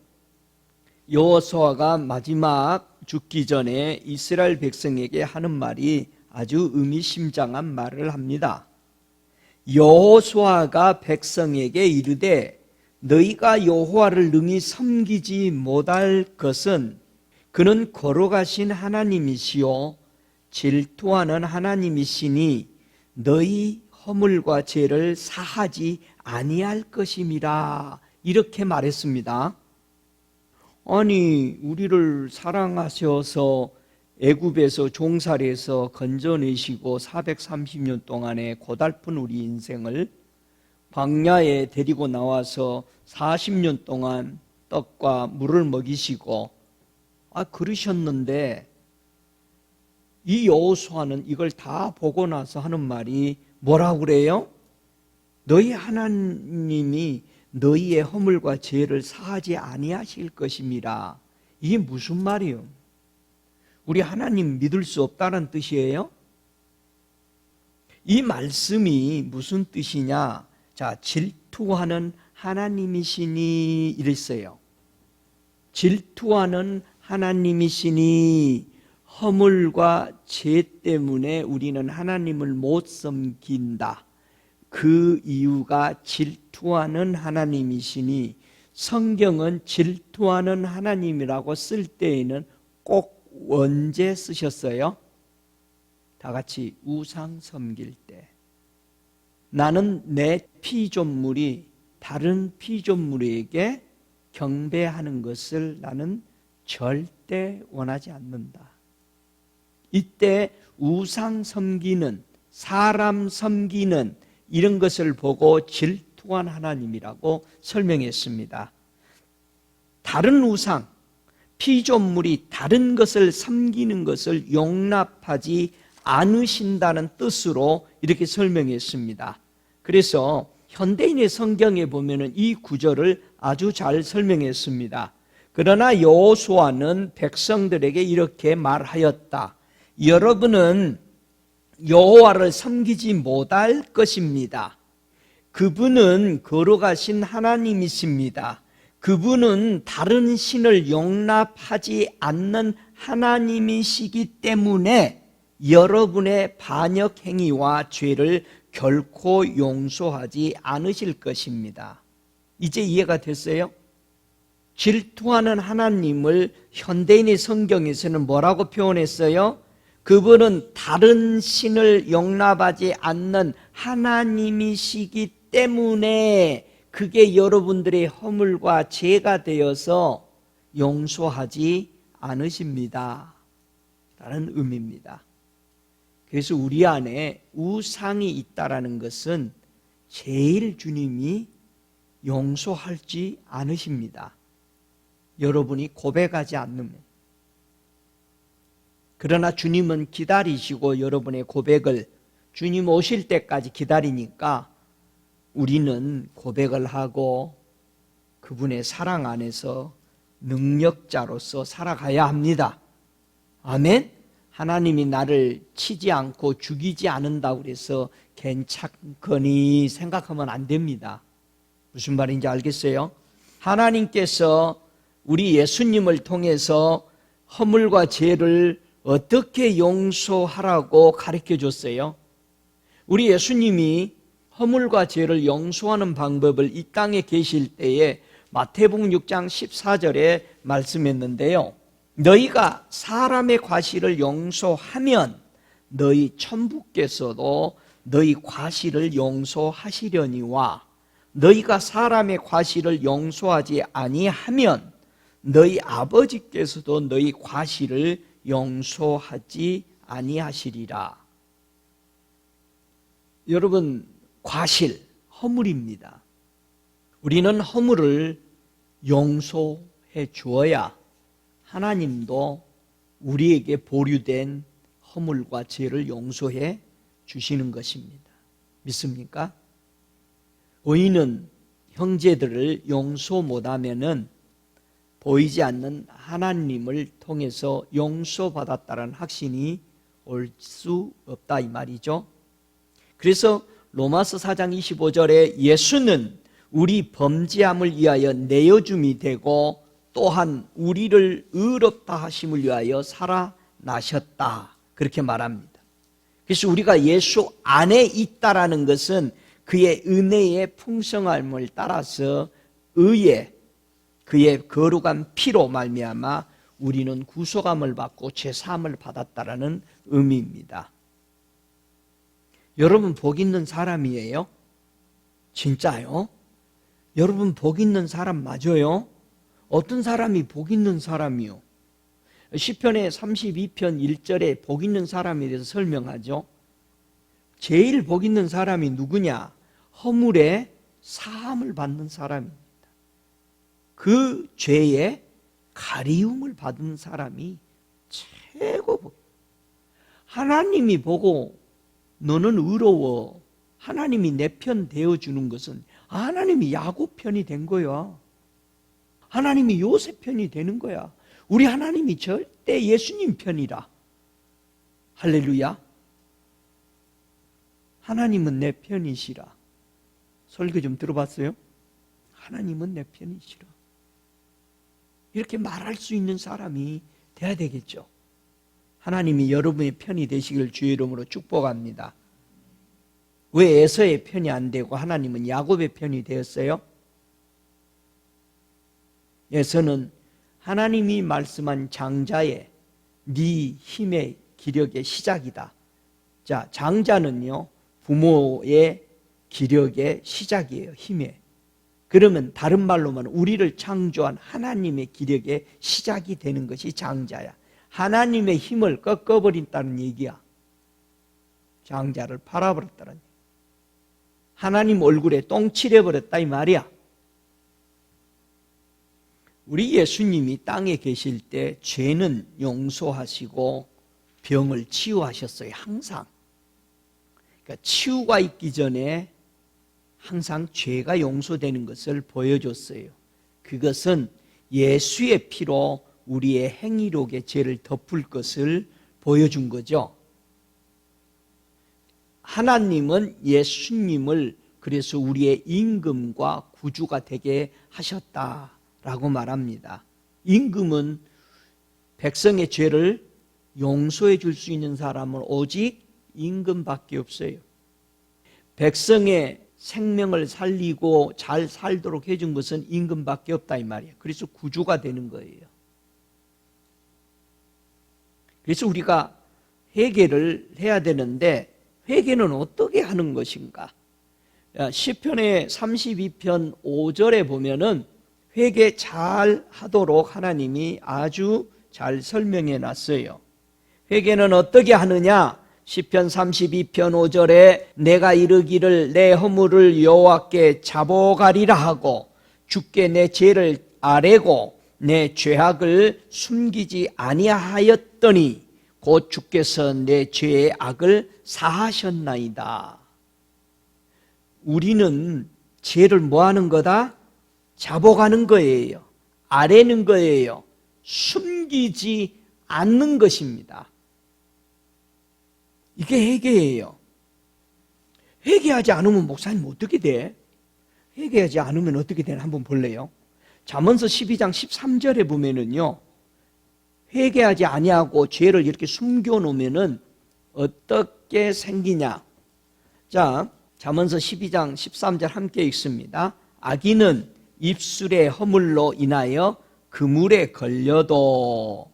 여호수아가 마지막 죽기 전에 이스라엘 백성에게 하는 말이 아주 의미심장한 말을 합니다. 여호수아가 백성에게 이르되 너희가 여호와를 능히 섬기지 못할 것은 그는 걸어가신 하나님이시요 질투하는 하나님이시니 너희 허물과 죄를 사하지 아니할 것임이라. 이렇게 말했습니다. 아니, 우리를 사랑하셔서 애굽에서 종살이에서 건져내시고 430년 동안의 고달픈 우리 인생을 광야에 데리고 나와서 40년 동안 떡과 물을 먹이시고 그러셨는데, 이 여호수아는 이걸 다 보고 나서 하는 말이 뭐라고 그래요? 너희 하나님이 너희의 허물과 죄를 사하지 아니하실 것임이라. 이게 무슨 말이요? 우리 하나님 믿을 수 없다는 뜻이에요? 이 말씀이 무슨 뜻이냐? 자, 질투하는 하나님이시니 이랬어요. 질투하는 하나님이시니, 허물과 죄 때문에 우리는 하나님을 못 섬긴다. 그 이유가 질투하는 하나님이시니, 성경은 질투하는 하나님이라고 쓸 때에는 꼭 언제 쓰셨어요? 다 같이 우상 섬길 때. 나는 내 피조물이 다른 피조물에게 경배하는 것을 나는 절대 원하지 않는다. 이때 우상 섬기는, 사람 섬기는 이런 것을 보고 질투한 하나님이라고 설명했습니다. 다른 우상, 피조물이 다른 것을 섬기는 것을 용납하지 않으신다는 뜻으로 이렇게 설명했습니다. 그래서 현대인의 성경에 보면은 이 구절을 아주 잘 설명했습니다. 그러나 여호수아는 백성들에게 이렇게 말하였다. 여러분은 여호와를 섬기지 못할 것입니다. 그분은 거룩하신 하나님이십니다. 그분은 다른 신을 용납하지 않는 하나님이시기 때문에 여러분의 반역 행위와 죄를 결코 용서하지 않으실 것입니다. 이제 이해가 됐어요? 질투하는 하나님을 현대인의 성경에서는 뭐라고 표현했어요? 그분은 다른 신을 용납하지 않는 하나님이시기 때문에 그게 여러분들의 허물과 죄가 되어서 용서하지 않으십니다 라는 의미입니다. 그래서 우리 안에 우상이 있다라는 것은 제일 주님이 용서할지 않으십니다. 여러분이 고백하지 않으면. 그러나 주님은 기다리시고 여러분의 고백을 주님 오실 때까지 기다리니까 우리는 고백을 하고 그분의 사랑 안에서 능력자로서 살아가야 합니다. 아멘? 하나님이 나를 치지 않고 죽이지 않는다고 해서 괜찮거니 생각하면 안 됩니다. 무슨 말인지 알겠어요? 하나님께서 우리 예수님을 통해서 허물과 죄를 어떻게 용서하라고 가르쳐 줬어요? 우리 예수님이 허물과 죄를 용서하는 방법을 이 땅에 계실 때에 마태복음 6장 14절에 말씀했는데요. 너희가 사람의 과실을 용서하면 너희 천부께서도 너희 과실을 용서하시려니와 너희가 사람의 과실을 용서하지 아니하면 너희 아버지께서도 너희 과실을 용서하지 아니하시리라. 여러분, 과실, 허물입니다. 우리는 허물을 용서해 주어야 하나님도 우리에게 보류된 허물과 죄를 용서해 주시는 것입니다. 믿습니까? 의인은 형제들을 용서 못하면은 보이지 않는 하나님을 통해서 용서받았다는 확신이 올 수 없다 이 말이죠. 그래서 로마서 4장 25절에 예수는 우리 범죄함을 위하여 내어줌이 되고 또한 우리를 의롭다 하심을 위하여 살아나셨다 그렇게 말합니다. 그래서 우리가 예수 안에 있다라는 것은 그의 은혜의 풍성함을 따라서 의에 그의 거룩한 피로 말미암아 우리는 구속함을 받고 죄사함을 받았다라는 의미입니다. 여러분 복 있는 사람이에요? 진짜요? 여러분 복 있는 사람 맞아요? 어떤 사람이 복 있는 사람이요? 시편의 32편 1절에 복 있는 사람에 대해서 설명하죠. 제일 복 있는 사람이 누구냐? 허물의 사함을 받는 사람입니다. 그 죄의 가리움을 받은 사람이 최고 복. 하나님이 보고 너는 의로워. 하나님이 내 편 되어주는 것은 하나님이 야곱 편이 된 거야. 하나님이 요셉 편이 되는 거야. 우리 하나님이 절대 예수님 편이라. 할렐루야. 하나님은 내 편이시라. 설교 좀 들어봤어요? 하나님은 내 편이시라. 이렇게 말할 수 있는 사람이 돼야 되겠죠. 하나님이 여러분의 편이 되시길 주의 이름으로 축복합니다. 왜 에서의 편이 안 되고 하나님은 야곱의 편이 되었어요? 에서는 하나님이 말씀한 장자의 네 힘의 기력의 시작이다. 자, 장자는요 부모의 기력의 시작이에요. 힘의. 그러면 다른 말로만 우리를 창조한 하나님의 기력의 시작이 되는 것이 장자야. 하나님의 힘을 꺾어버린다는 얘기야. 장자를 팔아버렸다는 얘기야. 하나님 얼굴에 똥 칠해버렸다 이 말이야. 우리 예수님이 땅에 계실 때 죄는 용서하시고 병을 치유하셨어요. 항상. 그러니까 치유가 있기 전에 항상 죄가 용서되는 것을 보여줬어요. 그것은 예수의 피로 우리의 행위록의 죄를 덮을 것을 보여준 거죠. 하나님은 예수님을 그래서 우리의 임금과 구주가 되게 하셨다라고 말합니다. 임금은 백성의 죄를 용서해 줄 수 있는 사람은 오직 임금밖에 없어요. 백성의 생명을 살리고 잘 살도록 해준 것은 임금밖에 없다 이 말이에요. 그래서 구주가 되는 거예요. 그래서 우리가 회개를 해야 되는데 회개는 어떻게 하는 것인가? 시편의 32편 5절에 보면은 회개 잘 하도록 하나님이 아주 잘 설명해 놨어요. 회개는 어떻게 하느냐? 시편 32편 5절에 내가 이르기를 내 허물을 여호와께 잡아가리라 하고 주께 내 죄를 아뢰고 내 죄악을 숨기지 아니하였더니 곧 주께서 내 죄의 악을 사하셨나이다. 우리는 죄를 뭐 하는 거다? 잡아가는 거예요. 아뢰는 거예요. 숨기지 않는 것입니다. 이게 회개예요. 회개하지 않으면 목사님 어떻게 돼? 회개하지 않으면 어떻게 되나 한번 볼래요? 잠언서 12장 13절에 보면은요, 회개하지 아니하고 죄를 이렇게 숨겨놓으면은 어떻게 생기냐? 자, 잠언서 12장 13절 함께 읽습니다. 악인은 입술의 허물로 인하여 그물에 걸려도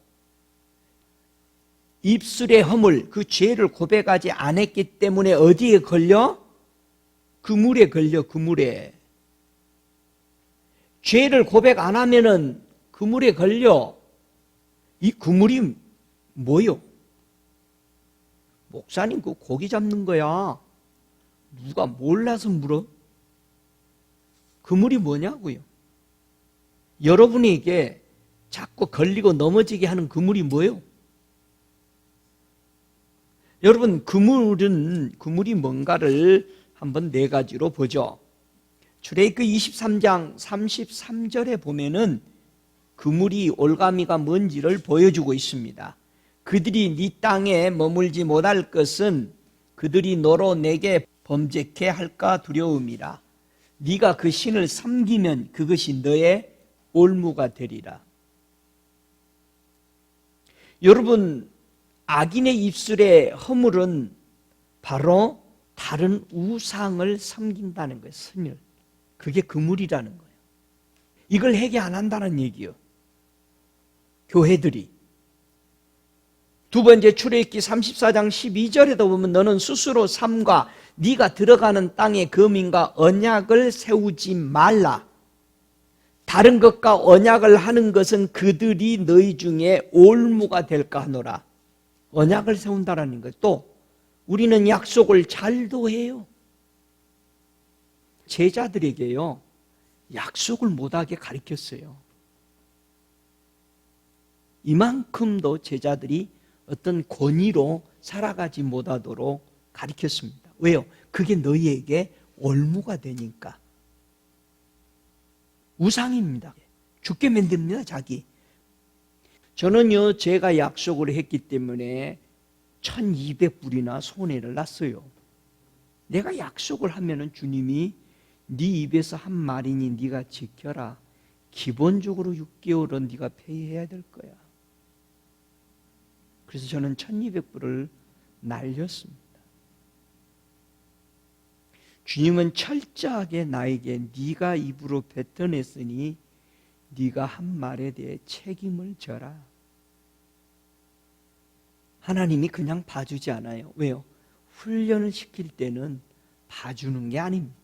입술의 허물, 그 죄를 고백하지 않았기 때문에 어디에 걸려? 그물에 걸려, 그물에. 죄를 고백 안 하면은 그물에 걸려. 이 그물이 뭐요? 목사님 그 고기 잡는 거야. 누가 몰라서 물어? 그물이 뭐냐고요? 여러분에게 자꾸 걸리고 넘어지게 하는 그물이 뭐요? 여러분 그물이 뭔가를 한번 네 가지로 보죠. 출애굽기 23장 33절에 보면은 그물이 올가미가 뭔지를 보여주고 있습니다. 그들이 네 땅에 머물지 못할 것은 그들이 너로 내게 범죄케 할까 두려움이라. 네가 그 신을 섬기면 그것이 너의 올무가 되리라. 여러분, 악인의 입술의 허물은 바로 다른 우상을 섬긴다는 거예요. 선율. 그게 그물이라는 거예요. 이걸 회개 안 한다는 얘기예요. 교회들이. 두 번째 출애굽기 34장 12절에도 보면 너는 스스로 삼가 네가 들어가는 땅의 거민과 언약을 세우지 말라. 다른 것과 언약을 하는 것은 그들이 너희 중에 올무가 될까 하노라. 언약을 세운다라는 것. 또 우리는 약속을 잘도 해요. 제자들에게요, 약속을 못하게 가르쳤어요. 이만큼도 제자들이 어떤 권위로 살아가지 못하도록 가르쳤습니다. 왜요? 그게 너희에게 올무가 되니까. 우상입니다. 죽게 만듭니다, 자기. 저는요, 제가 약속을 했기 때문에 1200불이나 손해를 났어요. 내가 약속을 하면은 주님이 네 입에서 한 말이니 네가 지켜라. 기본적으로 6개월은 네가 폐해야 될 거야. 그래서 저는 1200불을 날렸습니다. 주님은 철저하게 나에게 네가 입으로 뱉어냈으니 네가 한 말에 대해 책임을 져라. 하나님이 그냥 봐주지 않아요. 왜요? 훈련을 시킬 때는 봐주는 게 아닙니다.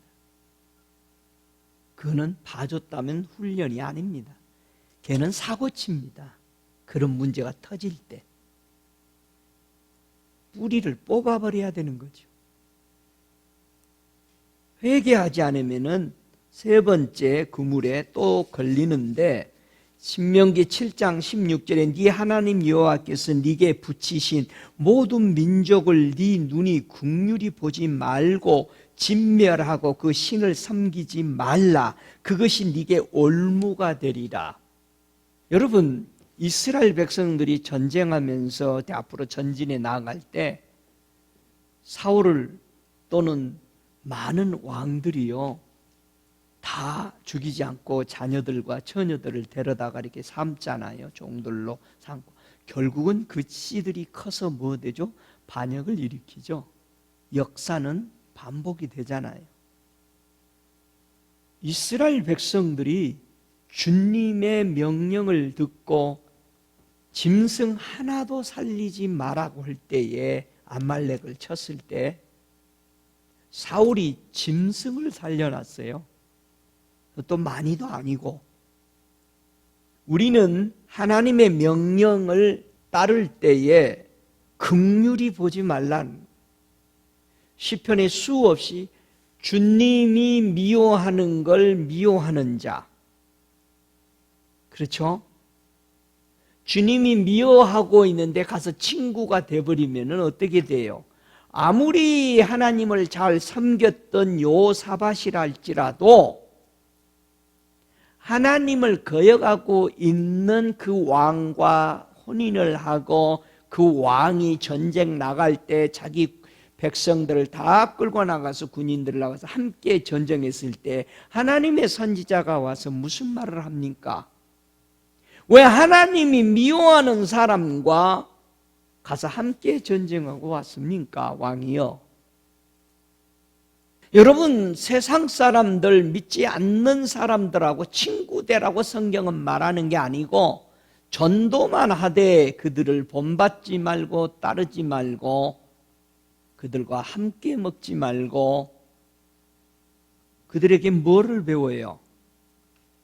그는 봐줬다면 훈련이 아닙니다. 걔는 사고칩니다. 그런 문제가 터질 때 뿌리를 뽑아버려야 되는 거죠. 회개하지 않으면은 세 번째 그물에 또 걸리는데, 신명기 7장 16절에 네 하나님 여호와께서 네게 붙이신 모든 민족을 네 눈이 긍휼히 보지 말고 진멸하고 그 신을 섬기지 말라. 그것이 네게 올무가 되리라. 여러분, 이스라엘 백성들이 전쟁하면서 앞으로 전진해 나아갈 때 사울을 또는 많은 왕들이요, 다 죽이지 않고 자녀들과 처녀들을 데려다가 이렇게 삼잖아요. 종들로 삼고. 결국은 그 씨들이 커서 뭐 되죠? 반역을 일으키죠. 역사는 반복이 되잖아요. 이스라엘 백성들이 주님의 명령을 듣고 짐승 하나도 살리지 말라고 할 때에 아말렉을 쳤을 때 사울이 짐승을 살려놨어요. 또 많이도 아니고. 우리는 하나님의 명령을 따를 때에 긍휼히 보지 말라는, 시편에 수없이 주님이 미워하는 걸 미워하는 자, 그렇죠? 주님이 미워하고 있는데 가서 친구가 돼버리면 어떻게 돼요? 아무리 하나님을 잘 섬겼던 요사밧이라 할지라도 하나님을 거역하고 있는 그 왕과 혼인을 하고 그 왕이 전쟁 나갈 때 자기 백성들을 다 끌고 나가서 군인들을 나가서 함께 전쟁했을 때 하나님의 선지자가 와서 무슨 말을 합니까? 왜 하나님이 미워하는 사람과 가서 함께 전쟁하고 왔습니까? 왕이요. 여러분, 세상 사람들, 믿지 않는 사람들하고 친구 되라고 성경은 말하는 게 아니고, 전도만 하되 그들을 본받지 말고 따르지 말고 그들과 함께 먹지 말고. 그들에게 뭐를 배워요?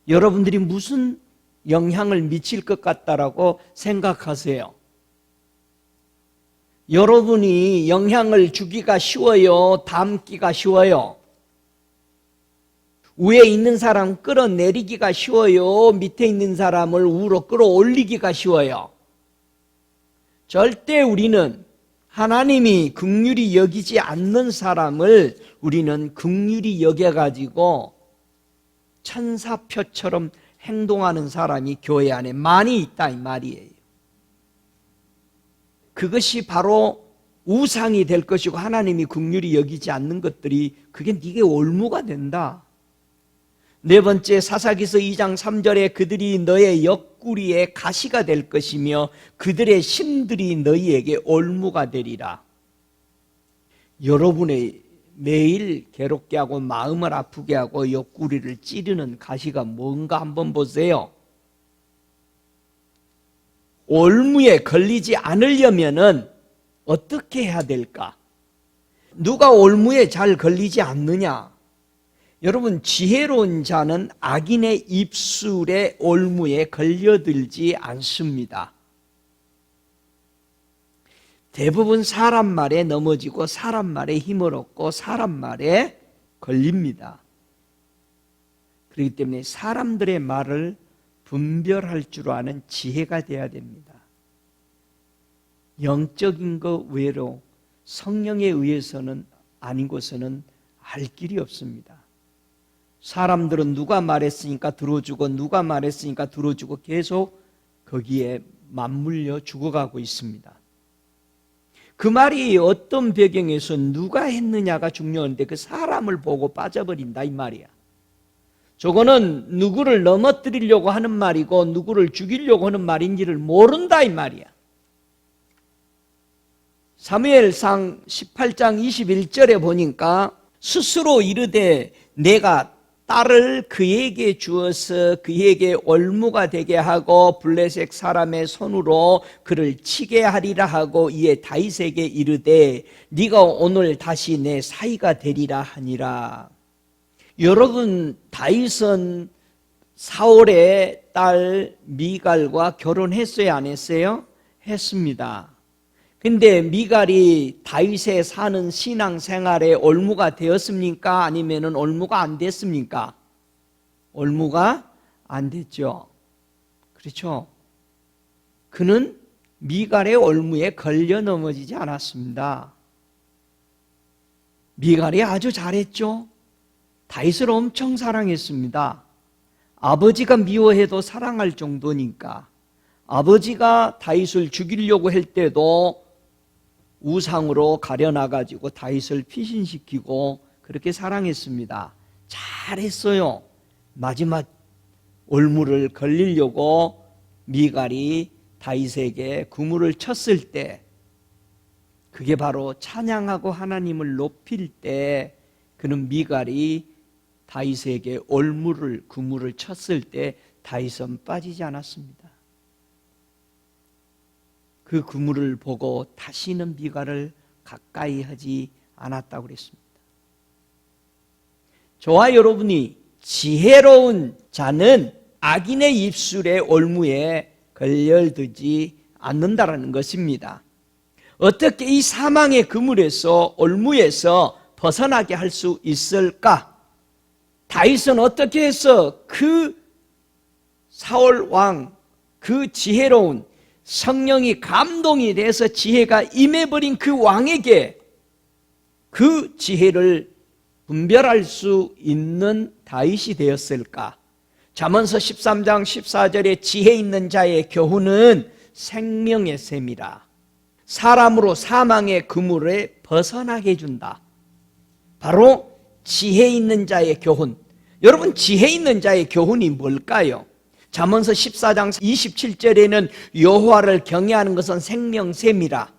여러분들이 무슨 영향을 미칠 것 같다라고 생각하세요? 여러분이 영향을 주기가 쉬워요? 담기가 쉬워요? 위에 있는 사람 끌어내리기가 쉬워요? 밑에 있는 사람을 위로 끌어올리기가 쉬워요? 절대 우리는 하나님이 긍휼히 여기지 않는 사람을 우리는 긍휼히 여겨가지고 천사표처럼 행동하는 사람이 교회 안에 많이 있다, 이 말이에요. 그것이 바로 우상이 될 것이고, 하나님이 긍휼히 여기지 않는 것들이 그게 네게 올무가 된다. 네 번째, 사사기서 2장 3절에 그들이 너의 옆구리에 가시가 될 것이며 그들의 신들이 너희에게 올무가 되리라. 여러분의 매일 괴롭게 하고 마음을 아프게 하고 옆구리를 찌르는 가시가 뭔가 한번 보세요. 올무에 걸리지 않으려면은 어떻게 해야 될까? 누가 올무에 잘 걸리지 않느냐? 여러분, 지혜로운 자는 악인의 입술에 올무에 걸려들지 않습니다. 대부분 사람 말에 넘어지고 사람 말에 힘을 얻고 사람 말에 걸립니다. 그렇기 때문에 사람들의 말을 분별할 줄 아는 지혜가 돼야 됩니다. 영적인 것 외로 성령에 의해서는 아닌 것은 알 길이 없습니다. 사람들은 누가 말했으니까 들어주고 누가 말했으니까 들어주고 계속 거기에 맞물려 죽어가고 있습니다. 그 말이 어떤 배경에서 누가 했느냐가 중요한데 그 사람을 보고 빠져버린다 이 말이야. 저거는 누구를 넘어뜨리려고 하는 말이고 누구를 죽이려고 하는 말인지를 모른다 이 말이야. 사무엘상 18장 21절에 보니까 스스로 이르되 내가 딸을 그에게 주어서 그에게 올무가 되게 하고 블레셋 사람의 손으로 그를 치게 하리라 하고 이에 다윗에게 이르되 네가 오늘 다시 내 사위가 되리라 하니라. 여러분, 다윗은 사울의 딸 미갈과 결혼했어요, 안 했어요? 했습니다. 근데 미갈이 다윗에 사는 신앙생활에 올무가 되었습니까? 아니면은 올무가 안 됐습니까? 올무가 안 됐죠. 그렇죠? 그는 미갈의 올무에 걸려 넘어지지 않았습니다. 미갈이 아주 잘했죠. 다윗을 엄청 사랑했습니다. 아버지가 미워해도 사랑할 정도니까. 아버지가 다윗을 죽이려고 할 때도 우상으로 가려놔가지고 다윗을 피신시키고 그렇게 사랑했습니다. 잘했어요. 마지막 올무를 걸리려고 미갈이 다윗에게 그물을 쳤을 때, 그게 바로 찬양하고 하나님을 높일 때 그는 미갈이 다윗에게 올무를 그물을 쳤을 때 다윗은 빠지지 않았습니다. 그 그물을 보고 다시는 미갈을 가까이 하지 않았다고 그랬습니다. 저와 여러분이 지혜로운 자는 악인의 입술의 올무에 걸려들지 않는다라는 것입니다. 어떻게 이 사망의 그물에서 올무에서 벗어나게 할 수 있을까? 다윗은 어떻게 해서 그 사울 왕, 그 지혜로운 성령이 감동이 돼서 지혜가 임해버린 그 왕에게 그 지혜를 분별할 수 있는 다윗이 되었을까? 잠언서 13장 14절에 지혜 있는 자의 교훈은 생명의 샘이라. 사람으로 사망의 그물에 벗어나게 해준다. 바로 지혜 있는 자의 교훈. 여러분, 지혜 있는 자의 교훈이 뭘까요? 잠언서 14장 27절에는 여호와를 경외하는 것은 생명샘이라.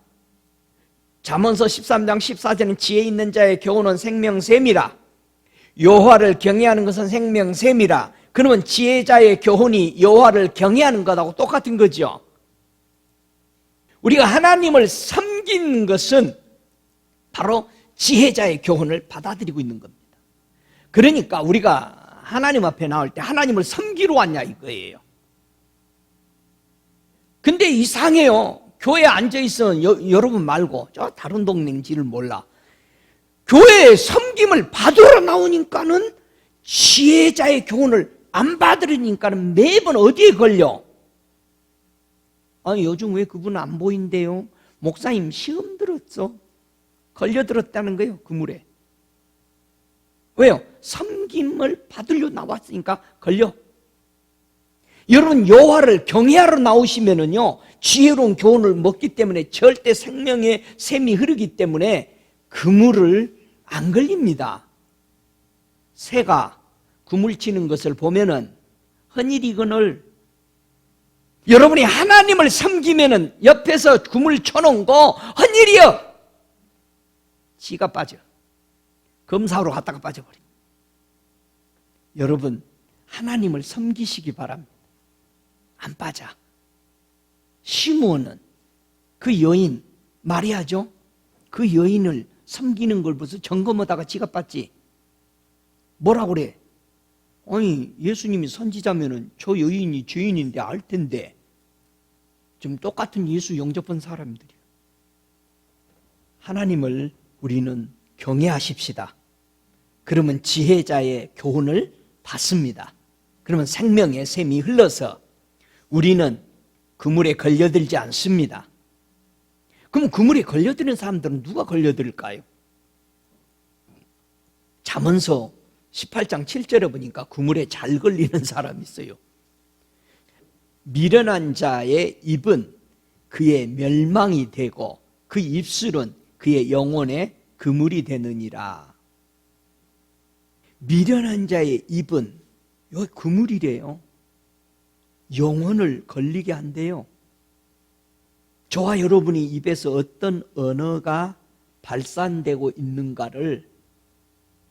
잠언서 13장 14절에는 지혜 있는 자의 교훈은 생명샘이라. 여호와를 경외하는 것은 생명샘이라. 그러면 지혜자의 교훈이 여호와를 경외하는 것하고 똑같은 거죠. 우리가 하나님을 섬기는 것은 바로 지혜자의 교훈을 받아들이고 있는 겁니다. 그러니까 우리가 하나님 앞에 나올 때 하나님을 섬기러 왔냐 이거예요. 근데 이상해요. 교회에 앉아있으면 여러분 말고 저 다른 동네인지를 몰라. 교회에 섬김을 받으러 나오니까는 지혜자의 교훈을 안 받으니까는 매번 어디에 걸려? 아니, 요즘 왜 그분 안 보인대요? 목사님 시험 들었어. 걸려들었다는 거예요, 그물에. 왜요? 섬김을 받으려 나왔으니까 걸려. 여러분, 여호와를 경외하러 나오시면은요, 지혜로운 교훈을 먹기 때문에 절대 생명의 샘이 흐르기 때문에 그물을 안 걸립니다. 새가 그물 치는 것을 보면은 헌일이거늘, 여러분이 하나님을 섬기면은 옆에서 그물 쳐놓은 거 헌일이여, 지가 빠져. 검사로 갔다가 빠져버려. 여러분, 하나님을 섬기시기 바랍니다. 안 빠져. 시므온은 그 여인 마리아죠. 그 여인을 섬기는 걸 벌써 점검하다가 지갑받지. 뭐라고 그래? 아니 예수님이 선지자면은 저 여인이 죄인인데 알 텐데. 좀 똑같은 예수 영접한 사람들이에요. 하나님을 우리는 경외하십시다. 그러면 지혜자의 교훈을 받습니다. 그러면 생명의 샘이 흘러서 우리는 그물에 걸려들지 않습니다. 그럼 그물에 걸려드는 사람들은 누가 걸려들까요? 잠언서 18장 7절에 보니까 그물에 잘 걸리는 사람이 있어요. 미련한 자의 입은 그의 멸망이 되고 그 입술은 그의 영혼의 그물이 되느니라. 미련한 자의 입은 여기 그물이래요. 영혼을 걸리게 한대요. 저와 여러분이 입에서 어떤 언어가 발산되고 있는가를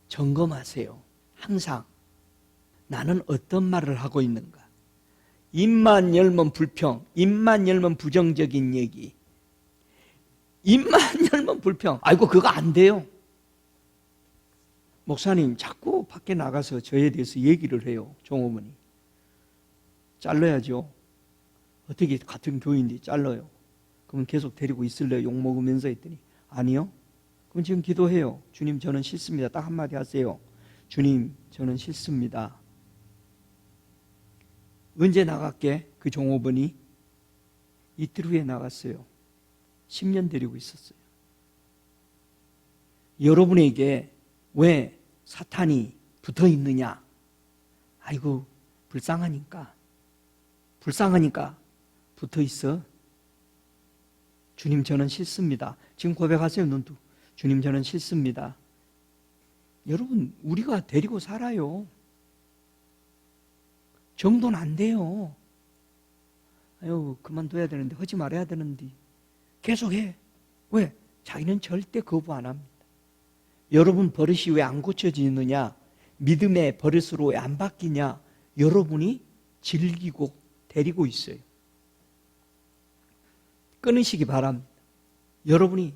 점검하세요. 항상 나는 어떤 말을 하고 있는가. 입만 열면 불평, 입만 열면 부정적인 얘기, 입만 열면 불평. 아이고 그거 안 돼요. 목사님 자꾸 밖에 나가서 저에 대해서 얘기를 해요. 종업원이. 잘라야죠. 어떻게 같은 교인인데 잘라요. 그럼 계속 데리고 있을래요? 욕먹으면서 했더니 아니요. 그럼 지금 기도해요. 주님 저는 싫습니다. 딱 한마디 하세요. 주님 저는 싫습니다. 언제 나갈게? 그 종업원이 이틀 후에 나갔어요. 10년 데리고 있었어요. 여러분에게 왜 사탄이 붙어 있느냐? 아이고 불쌍하니까 붙어 있어. 주님 저는 싫습니다. 지금 고백하세요. 눈도. 주님 저는 싫습니다. 여러분 우리가 데리고 살아요. 정도는 안 돼요. 아유 그만둬야 되는데 하지 말아야 되는데 계속해. 왜? 자기는 절대 거부 안 합니다. 여러분 버릇이 왜 안 고쳐지느냐? 믿음의 버릇으로 왜 안 바뀌냐? 여러분이 즐기고 데리고 있어요. 끊으시기 바랍니다. 여러분이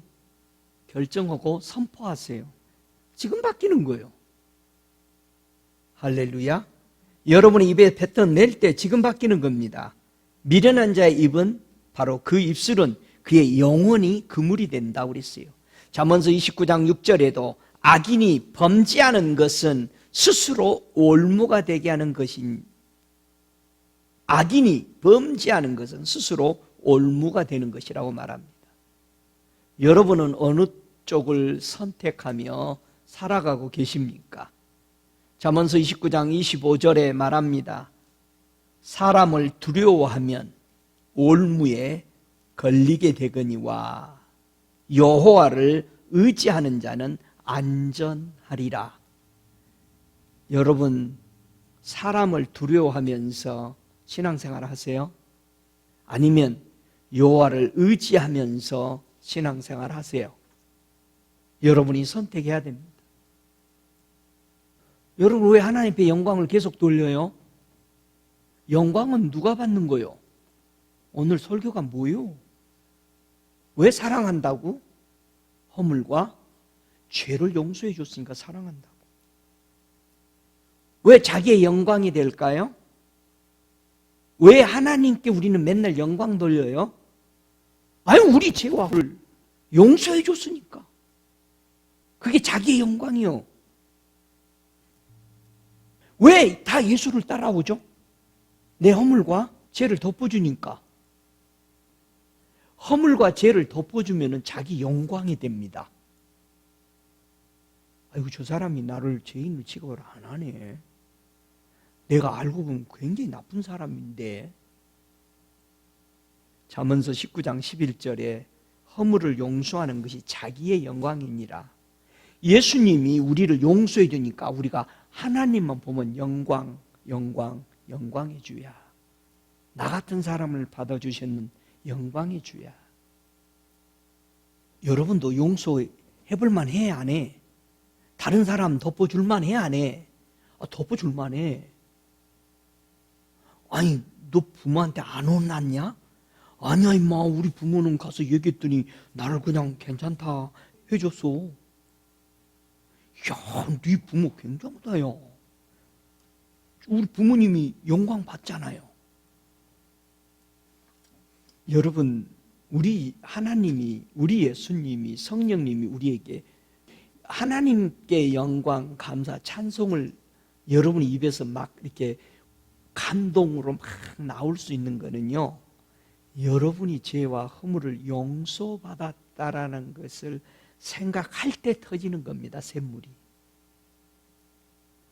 결정하고 선포하세요. 지금 바뀌는 거예요. 할렐루야. 여러분이 입에 뱉어낼 때 지금 바뀌는 겁니다. 미련한 자의 입은 바로 그 입술은 그의 영혼이 그물이 된다고 그랬어요. 잠언서 29장 6절에도 악인이 범죄하는 것은 스스로 올무가 되게 하는 것인, 악인이 범죄하는 것은 스스로 올무가 되는 것이라고 말합니다. 여러분은 어느 쪽을 선택하며 살아가고 계십니까? 잠언서 29장 25절에 말합니다. 사람을 두려워하면 올무에 걸리게 되거니와 여호와를 의지하는 자는 안전하리라. 여러분 사람을 두려워하면서 신앙생활 하세요? 아니면 여호와를 의지하면서 신앙생활 하세요? 여러분이 선택해야 됩니다. 여러분 왜 하나님 앞에 영광을 계속 돌려요? 영광은 누가 받는 거요? 오늘 설교가 뭐요? 왜 사랑한다고? 허물과 죄를 용서해 줬으니까 사랑한다고. 왜 자기의 영광이 될까요? 왜 하나님께 우리는 맨날 영광 돌려요? 아유 우리 죄와를 용서해 줬으니까. 그게 자기의 영광이요. 왜 다 예수를 따라오죠? 내 허물과 죄를 덮어주니까. 허물과 죄를 덮어주면 자기 영광이 됩니다. 아이고 저 사람이 나를 죄인으로 취급을 안 하네. 내가 알고 보면 굉장히 나쁜 사람인데. 잠언서 19장 11절에 허물을 용서하는 것이 자기의 영광이니라. 예수님이 우리를 용서해 주니까 우리가 하나님만 보면 영광의 주야. 나 같은 사람을 받아주시는 영광의 주야. 여러분도 용서해볼만 해, 안 해? 다른 사람 덮어줄만 해, 안 해? 덮어줄만 해. 아니 너 부모한테 안 혼났냐? 아니야 임마, 우리 부모는 가서 얘기했더니 나를 그냥 괜찮다 해줬어. 야, 네 부모 굉장하다. 야, 우리 부모님이 영광 받잖아요. 여러분, 우리 하나님이, 우리 예수님이, 성령님이 우리에게 하나님께 영광, 감사, 찬송을 여러분 입에서 막 이렇게 감동으로 막 나올 수 있는 거는요, 여러분이 죄와 허물을 용서받았다라는 것을 생각할 때 터지는 겁니다. 샘물이.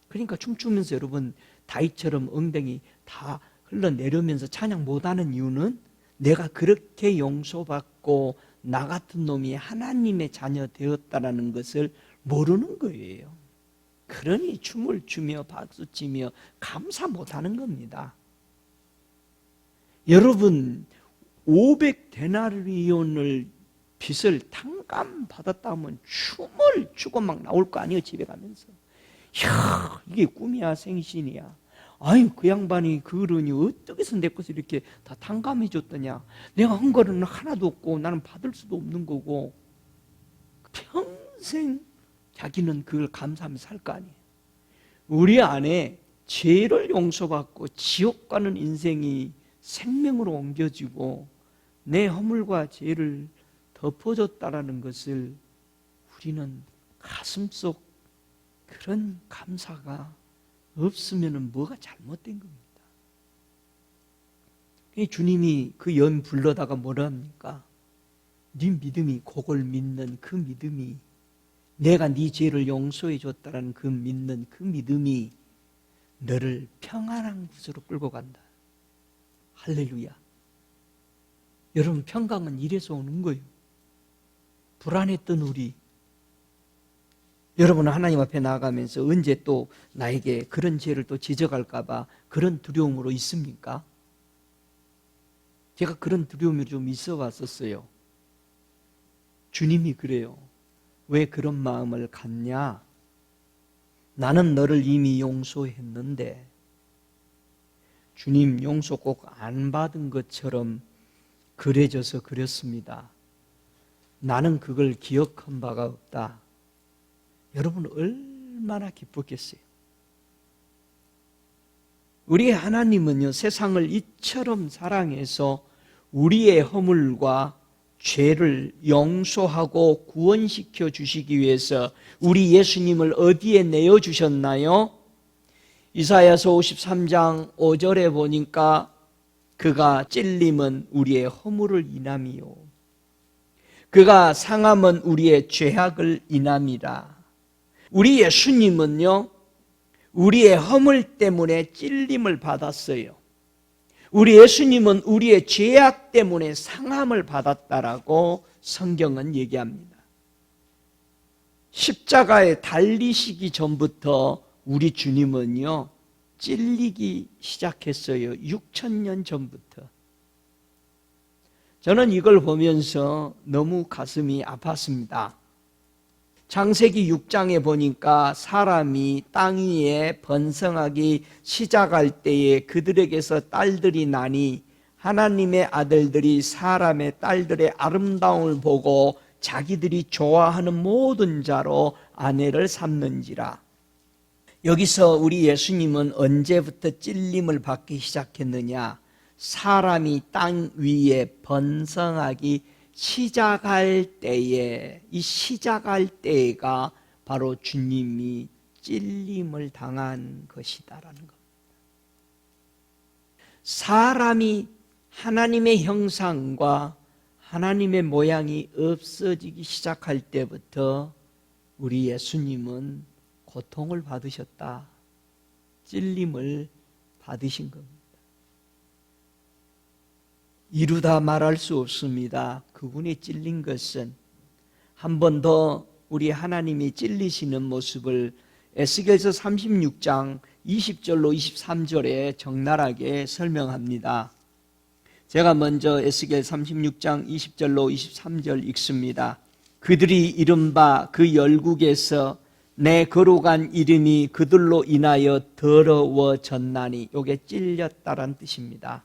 그러니까 춤추면서 여러분 다윗처럼 엉덩이 다 흘러내려면서 찬양 못하는 이유는 내가 그렇게 용서받고 나 같은 놈이 하나님의 자녀 되었다라는 것을 모르는 거예요. 그러니 춤을 추며 박수치며 감사 못하는 겁니다. 여러분 500데나리온을 빚을 탕감받았다 하면 춤을 추고 막 나올 거 아니에요. 집에 가면서. 이야, 이게 꿈이야 생신이야. 아유, 그 양반이 그러니 어떻게 해서 내 것을 이렇게 다 탕감해 줬더냐. 내가 한 거는 하나도 없고 나는 받을 수도 없는 거고. 평생 자기는 그걸 감사하며 살 거 아니에요. 우리 안에 죄를 용서받고 지옥 가는 인생이 생명으로 옮겨지고 내 허물과 죄를 덮어줬다라는 것을 우리는 가슴속 그런 감사가 없으면 뭐가 잘못된 겁니다. 주님이 그 여인 불러다가 뭐라 합니까? 네 믿음이, 그걸 믿는 그 믿음이, 내가 네 죄를 용서해 줬다라는 그 믿는 그 믿음이 너를 평안한 곳으로 끌고 간다. 할렐루야. 여러분, 평강은 이래서 오는 거예요. 불안했던 우리, 여러분은 하나님 앞에 나아가면서 언제 또 나에게 그런 죄를 또 지적할까 봐 그런 두려움으로 있습니까? 제가 그런 두려움이 좀 있어 왔었어요. 주님이 그래요. 왜 그런 마음을 갖냐? 나는 너를 이미 용서했는데. 주님 용서 꼭 안 받은 것처럼 그래져서 그랬습니다. 나는 그걸 기억한 바가 없다. 여러분 얼마나 기뻤겠어요. 우리 하나님은요, 세상을 이처럼 사랑해서 우리의 허물과 죄를 용서하고 구원시켜 주시기 위해서 우리 예수님을 어디에 내어주셨나요? 이사야서 53장 5절에 보니까 그가 찔림은 우리의 허물을 인함이요 그가 상함은 우리의 죄악을 인함이라. 우리 예수님은요, 우리의 허물 때문에 찔림을 받았어요. 우리 예수님은 우리의 죄악 때문에 상함을 받았다라고 성경은 얘기합니다. 십자가에 달리시기 전부터 우리 주님은요, 찔리기 시작했어요. 6,000년 전부터. 저는 이걸 보면서 너무 가슴이 아팠습니다. 창세기 6장에 보니까 사람이 땅 위에 번성하기 시작할 때에 그들에게서 딸들이 나니 하나님의 아들들이 사람의 딸들의 아름다움을 보고 자기들이 좋아하는 모든 자로 아내를 삼는지라. 여기서 우리 예수님은 언제부터 찔림을 받기 시작했느냐? 사람이 땅 위에 번성하기 시작할 때에, 이 시작할 때가 바로 주님이 찔림을 당한 것이다라는 겁니다. 사람이 하나님의 형상과 하나님의 모양이 없어지기 시작할 때부터 우리 예수님은 고통을 받으셨다. 찔림을 받으신 겁니다. 이루다 말할 수 없습니다. 그분이 찔린 것은 한 번 더 우리 하나님이 찔리시는 모습을 에스겔서 36장 20절로 23절에 적나라하게 설명합니다. 제가 먼저 에스겔 36장 20절로 23절 읽습니다. 그들이 이른바 그 열국에서 내 거룩한 이름이 그들로 인하여 더러워졌나니, 이게 찔렸다란 뜻입니다.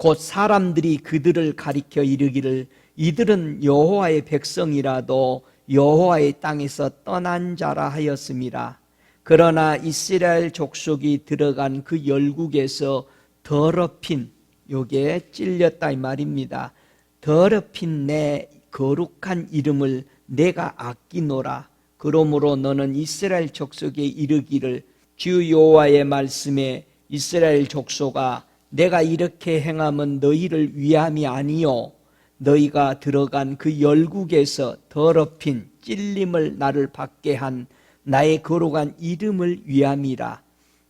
곧 사람들이 그들을 가리켜 이르기를 이들은 여호와의 백성이라도 여호와의 땅에서 떠난 자라 하였음이라. 그러나 이스라엘 족속이 들어간 그 열국에서 더럽힌, 요게 찔렸다 이 말입니다. 더럽힌 내 거룩한 이름을 내가 아끼노라. 그러므로 너는 이스라엘 족속에 이르기를 주 여호와의 말씀에 이스라엘 족속아 내가 이렇게 행함은 너희를 위함이 아니요 너희가 들어간 그 열국에서 더럽힌 찔림을 나를 받게 한 나의 거룩한 이름을 위함이라.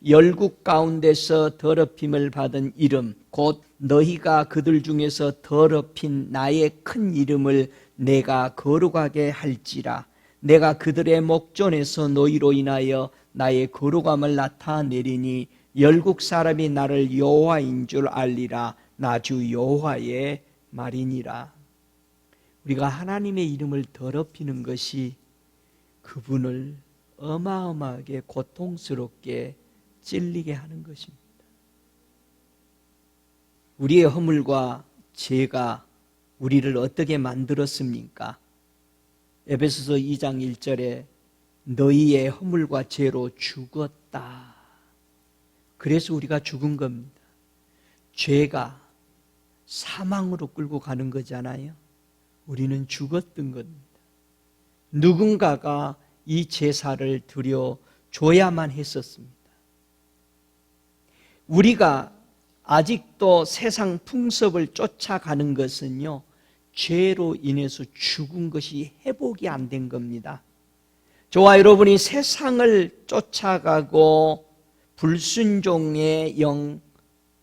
열국 가운데서 더럽힘을 받은 이름 곧 너희가 그들 중에서 더럽힌 나의 큰 이름을 내가 거룩하게 할지라. 내가 그들의 목전에서 너희로 인하여 나의 거룩함을 나타내리니 열국 사람이 나를 여호와인 줄 알리라. 나 주 여호와의 말이니라. 우리가 하나님의 이름을 더럽히는 것이 그분을 어마어마하게 고통스럽게 찔리게 하는 것입니다. 우리의 허물과 죄가 우리를 어떻게 만들었습니까? 에베소서 2장 1절에 너희의 허물과 죄로 죽었다. 그래서 우리가 죽은 겁니다. 죄가 사망으로 끌고 가는 거잖아요. 우리는 죽었던 겁니다. 누군가가 이 제사를 드려 줘야만 했었습니다. 우리가 아직도 세상 풍습을 쫓아가는 것은요, 죄로 인해서 죽은 것이 회복이 안 된 겁니다. 저와 여러분이 세상을 쫓아가고 불순종의 영,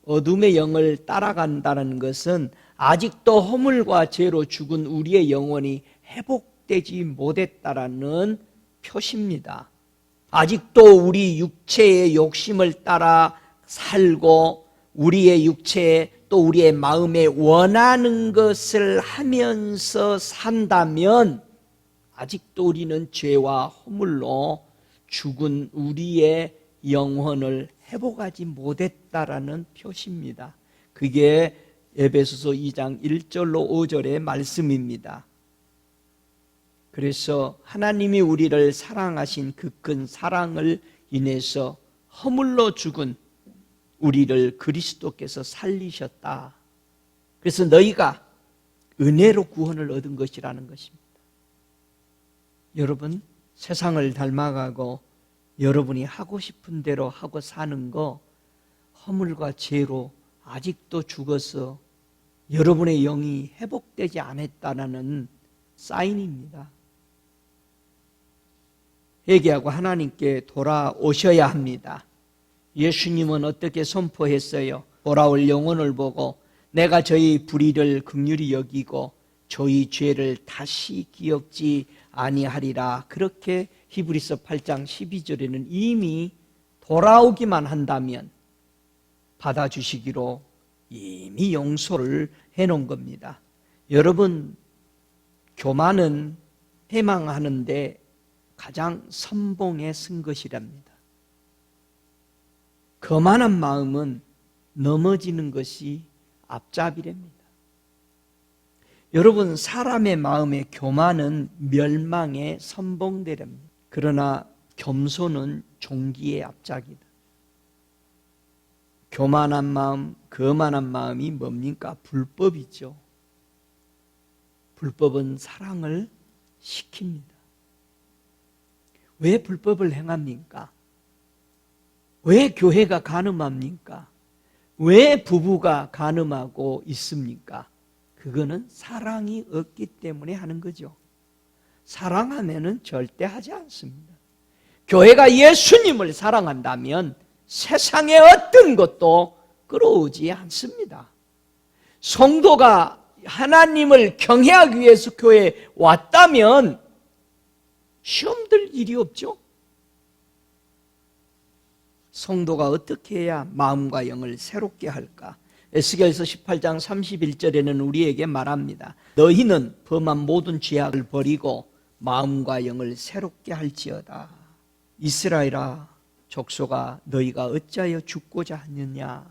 어둠의 영을 따라간다는 것은 아직도 허물과 죄로 죽은 우리의 영혼이 회복되지 못했다라는 표시입니다. 아직도 우리 육체의 욕심을 따라 살고 우리의 육체에 또 우리의 마음에 원하는 것을 하면서 산다면 아직도 우리는 죄와 허물로 죽은 우리의 영혼을 회복하지 못했다라는 표시입니다. 그게 에베소서 2장 1절로 5절의 말씀입니다. 그래서 하나님이 우리를 사랑하신 그 큰 사랑을 인해서 허물로 죽은 우리를 그리스도께서 살리셨다. 그래서 너희가 은혜로 구원을 얻은 것이라는 것입니다. 여러분, 세상을 닮아가고 여러분이 하고 싶은 대로 하고 사는 거 허물과 죄로 아직도 죽어서 여러분의 영이 회복되지 않았다는 사인입니다. 회개하고 하나님께 돌아오셔야 합니다. 예수님은 어떻게 선포했어요? 돌아올 영혼을 보고 내가 저희 불의를 긍휼히 여기고 저희 죄를 다시 기억지 아니하리라. 그렇게 히브리서 8장 12절에는 이미 돌아오기만 한다면 받아주시기로 이미 용서를 해놓은 겁니다. 여러분, 교만은 해망하는데 가장 선봉에 쓴 것이랍니다. 거만한 마음은 넘어지는 것이 앞잡이랍니다. 여러분, 사람의 마음의 교만은 멸망의 선봉대랍니다. 그러나 겸손은 종기의 앞장이다. 교만한 마음, 거만한 마음이 뭡니까? 불법이죠. 불법은 사랑을 시킵니다. 왜 불법을 행합니까? 왜 교회가 간음합니까? 왜 부부가 간음하고 있습니까? 그거는 사랑이 없기 때문에 하는 거죠. 사랑하면은 절대 하지 않습니다. 교회가 예수님을 사랑한다면 세상의 어떤 것도 끌어오지 않습니다. 성도가 하나님을 경외하기 위해서 교회에 왔다면 시험 들 일이 없죠. 성도가 어떻게 해야 마음과 영을 새롭게 할까? 에스겔서 18장 31절에는 우리에게 말합니다. 너희는 범한 모든 죄악을 버리고 마음과 영을 새롭게 할지어다. 이스라엘아, 족속아, 너희가 어찌하여 죽고자 하느냐?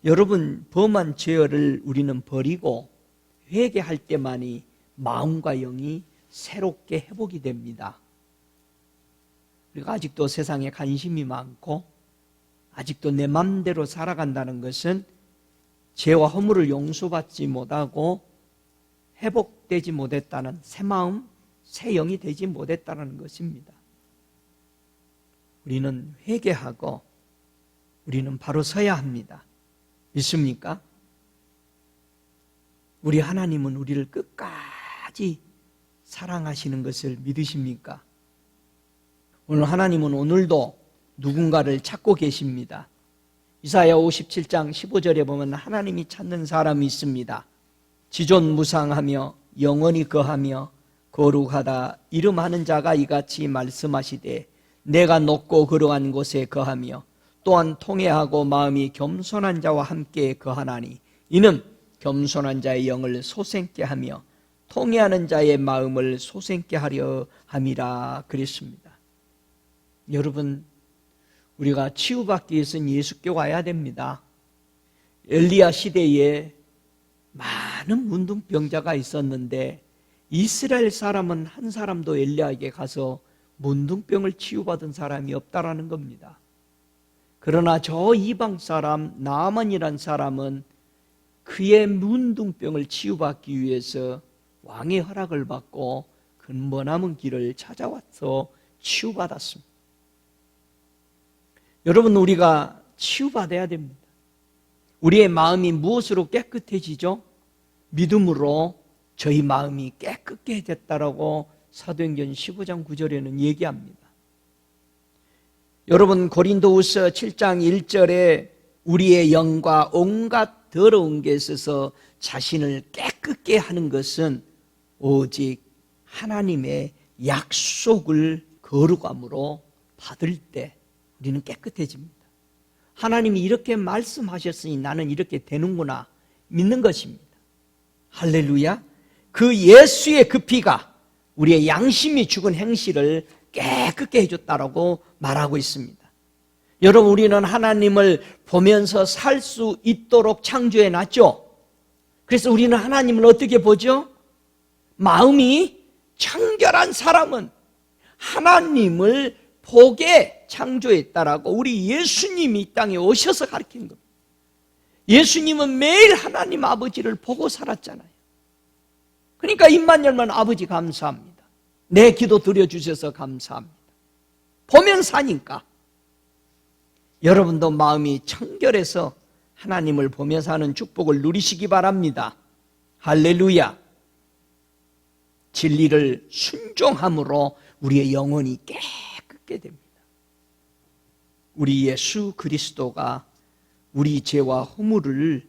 여러분, 범한 죄를 우리는 버리고 회개할 때만이 마음과 영이 새롭게 회복이 됩니다. 우리가 아직도 세상에 관심이 많고 아직도 내 맘대로 살아간다는 것은 죄와 허물을 용서받지 못하고 회복되지 못했다는, 새 마음, 새 영이 되지 못했다는 것입니다. 우리는 회개하고 우리는 바로 서야 합니다. 믿습니까? 우리 하나님은 우리를 끝까지 사랑하시는 것을 믿으십니까? 오늘 하나님은 오늘도 누군가를 찾고 계십니다. 이사야 57장 15절에 보면 하나님이 찾는 사람이 있습니다. 지존무상하며 영원히 거하며 거룩하다 이름하는 자가 이같이 말씀하시되 내가 높고 거룩한 곳에 거하며 또한 통회하고 마음이 겸손한 자와 함께 거하나니 이는 겸손한 자의 영을 소생케 하며 통회하는 자의 마음을 소생케 하려 함이라 그랬습니다. 여러분, 우리가 치유받기 위해서는 예수께 와야 됩니다. 엘리야 시대에 많은 문둥병자가 있었는데 이스라엘 사람은 한 사람도 엘리야에게 가서 문둥병을 치유받은 사람이 없다라는 겁니다. 그러나 저 이방 사람 나아만이란 사람은 그의 문둥병을 치유받기 위해서 왕의 허락을 받고 근본함은 길을 찾아와서 치유받았습니다. 여러분, 우리가 치유받아야 됩니다. 우리의 마음이 무엇으로 깨끗해지죠? 믿음으로 저희 마음이 깨끗해졌다라고 사도행전 15장 9절에는 얘기합니다. 여러분, 고린도후서 7장 1절에 우리의 영과 온갖 더러운 게 있어서 자신을 깨끗게 하는 것은 오직 하나님의 약속을 거룩함으로 받을 때 우리는 깨끗해집니다. 하나님이 이렇게 말씀하셨으니 나는 이렇게 되는구나 믿는 것입니다. 할렐루야. 그 예수의 그 피가 우리의 양심이 죽은 행실을 깨끗게 해줬다라고 말하고 있습니다. 여러분, 우리는 하나님을 보면서 살 수 있도록 창조해 놨죠. 그래서 우리는 하나님을 어떻게 보죠? 마음이 청결한 사람은 하나님을 보게 창조했다라고 우리 예수님이 이 땅에 오셔서 가르친 겁니다. 예수님은 매일 하나님 아버지를 보고 살았잖아요. 그러니까 입만 열면 아버지 감사합니다. 내 기도 들어주셔서 감사합니다. 보면 사니까. 여러분도 마음이 청결해서 하나님을 보며 사는 축복을 누리시기 바랍니다. 할렐루야. 진리를 순종함으로 우리의 영혼이 깨끗게 됩니다. 우리 예수 그리스도가 우리 죄와 허물을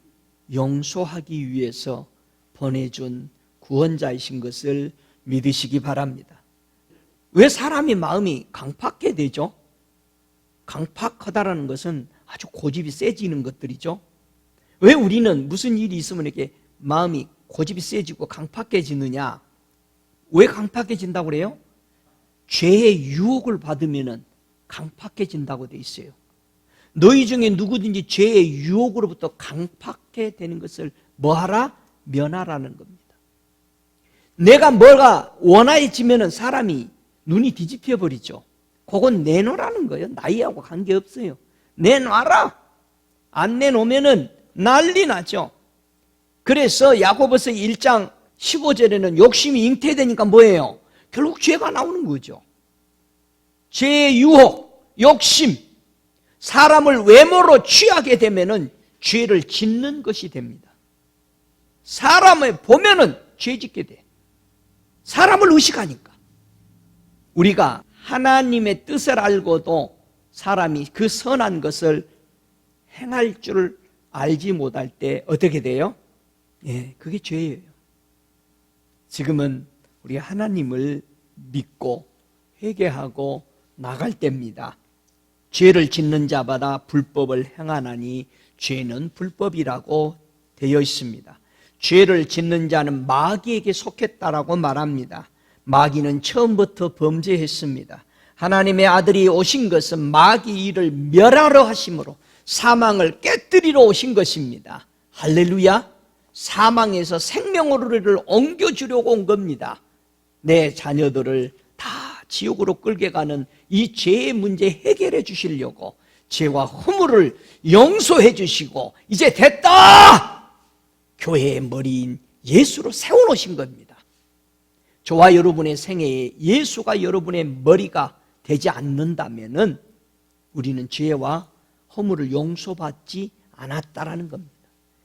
용서하기 위해서 보내준 구원자이신 것을 믿으시기 바랍니다. 왜 사람의 마음이 강팍하게 되죠? 강팍하다라는 것은 아주 고집이 세지는 것들이죠. 왜 우리는 무슨 일이 있으면 이렇게 마음이 고집이 세지고 강팍해지느냐? 왜 강팍해진다고 그래요? 죄의 유혹을 받으면 강팍해진다고 돼 있어요. 너희 중에 누구든지 죄의 유혹으로부터 강팍해 되는 것을 뭐하라? 면하라는 겁니다. 내가 뭐가 원하해지면 사람이 눈이 뒤집혀 버리죠. 그건 내놓으라는 거예요. 나이하고 관계없어요. 내놔라. 안 내놓으면 난리 나죠. 그래서 야고보서 1장 15절에는 욕심이 잉태되니까 뭐예요? 결국 죄가 나오는 거죠. 죄의 유혹, 욕심, 사람을 외모로 취하게 되면은 죄를 짓는 것이 됩니다. 사람을 보면은 죄 짓게 돼. 사람을 의식하니까. 우리가 하나님의 뜻을 알고도 사람이 그 선한 것을 행할 줄 알지 못할 때 어떻게 돼요? 예, 그게 죄예요. 지금은 우리 하나님을 믿고 회개하고 나갈 때입니다. 죄를 짓는 자마다 불법을 행하나니 죄는 불법이라고 되어 있습니다. 죄를 짓는 자는 마귀에게 속했다라고 말합니다. 마귀는 처음부터 범죄했습니다. 하나님의 아들이 오신 것은 마귀 일을 멸하러 하심으로 사망을 깨뜨리러 오신 것입니다. 할렐루야. 사망에서 생명으로를 옮겨주려고 온 겁니다. 내 자녀들을 다 지옥으로 끌게 가는 이 죄의 문제 해결해 주시려고 죄와 허물을 용서해 주시고 이제 됐다! 교회의 머리인 예수로 세워놓으신 겁니다. 저와 여러분의 생애에 예수가 여러분의 머리가 되지 않는다면 우리는 죄와 허물을 용서받지 않았다라는 겁니다.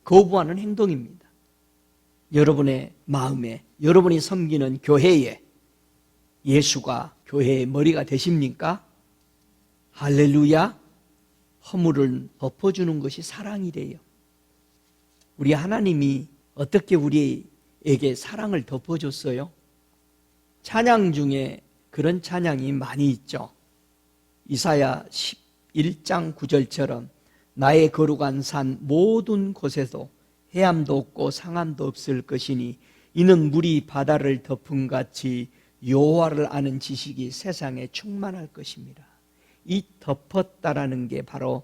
거부하는 행동입니다. 여러분의 마음에, 여러분이 섬기는 교회에 예수가 교회의 머리가 되십니까? 할렐루야. 허물을 덮어주는 것이 사랑이래요. 우리 하나님이 어떻게 우리에게 사랑을 덮어줬어요? 찬양 중에 그런 찬양이 많이 있죠. 이사야 11장 9절처럼 나의 거룩한 산 모든 곳에도 해암도 없고 상암도 없을 것이니 이는 물이 바다를 덮은 같이 여호와를 아는 지식이 세상에 충만할 것입니다. 이 덮었다라는 게 바로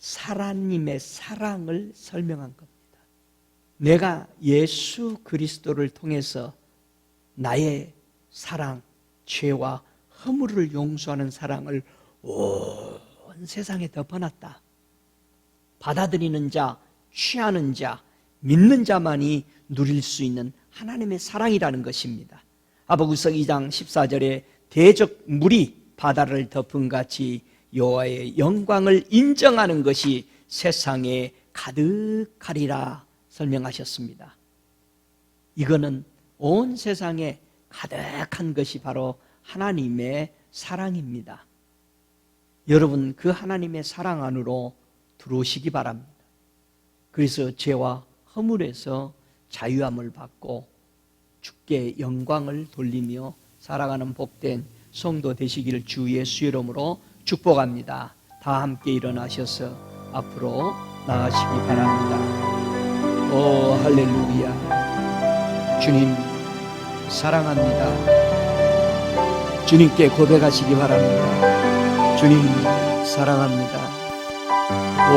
하나님의 사랑을 설명한 겁니다. 내가 예수 그리스도를 통해서 나의 사랑, 죄와 허물을 용서하는 사랑을 온 세상에 덮어놨다. 받아들이는 자, 취하는 자, 믿는 자만이 누릴 수 있는 하나님의 사랑이라는 것입니다. 하박국서 2장 14절에 대적 물이 바다를 덮은 같이 여호와의 영광을 인정하는 것이 세상에 가득하리라 설명하셨습니다. 이거는 온 세상에 가득한 것이 바로 하나님의 사랑입니다. 여러분, 그 하나님의 사랑 안으로 들어오시기 바랍니다. 그래서 죄와 허물에서 자유함을 받고 주께 영광을 돌리며 살아가는 복된 성도 되시기를 주 예수 이름으로 축복합니다. 다 함께 일어나셔서 앞으로 나가시기 바랍니다. 오 할렐루야. 주님 사랑합니다. 주님께 고백하시기 바랍니다. 주님 사랑합니다. 오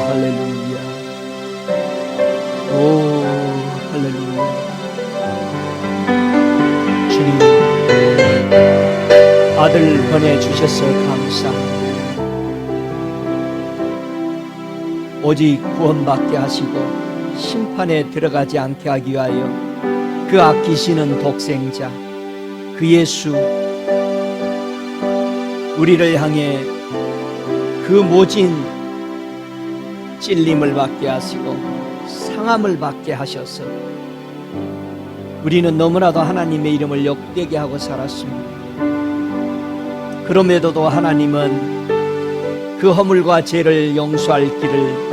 할렐루야. 오 할렐루야. 주님 아들 보내주셔서 감사합니다. 오직 구원받게 하시고 심판에 들어가지 않게 하기 위하여 그 아끼시는 독생자 그 예수 우리를 향해 그 모진 찔림을 받게 하시고 상함을 받게 하셔서 우리는 너무나도 하나님의 이름을 욕되게 하고 살았습니다. 그럼에도 하나님은 그 허물과 죄를 용서할 길을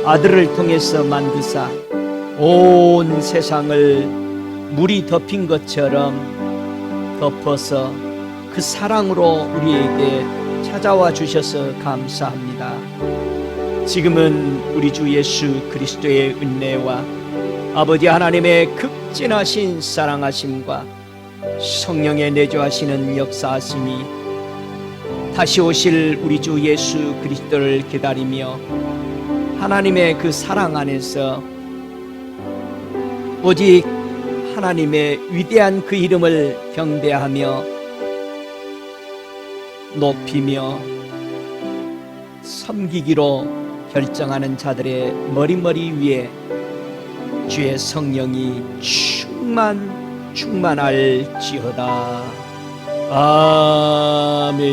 아들을 통해서 만드사 온 세상을 물이 덮인 것처럼 덮어서 그 사랑으로 우리에게 찾아와 주셔서 감사합니다. 지금은 우리 주 예수 그리스도의 은혜와 아버지 하나님의 극진하신 사랑하심과 성령의 내주하시는 역사하심이 다시 오실 우리 주 예수 그리스도를 기다리며 하나님의 그 사랑 안에서 오직 하나님의 위대한 그 이름을 경배하며 높이며 섬기기로 결정하는 자들의 머리머리 위에 주의 성령이 충만할지어다. 아멘.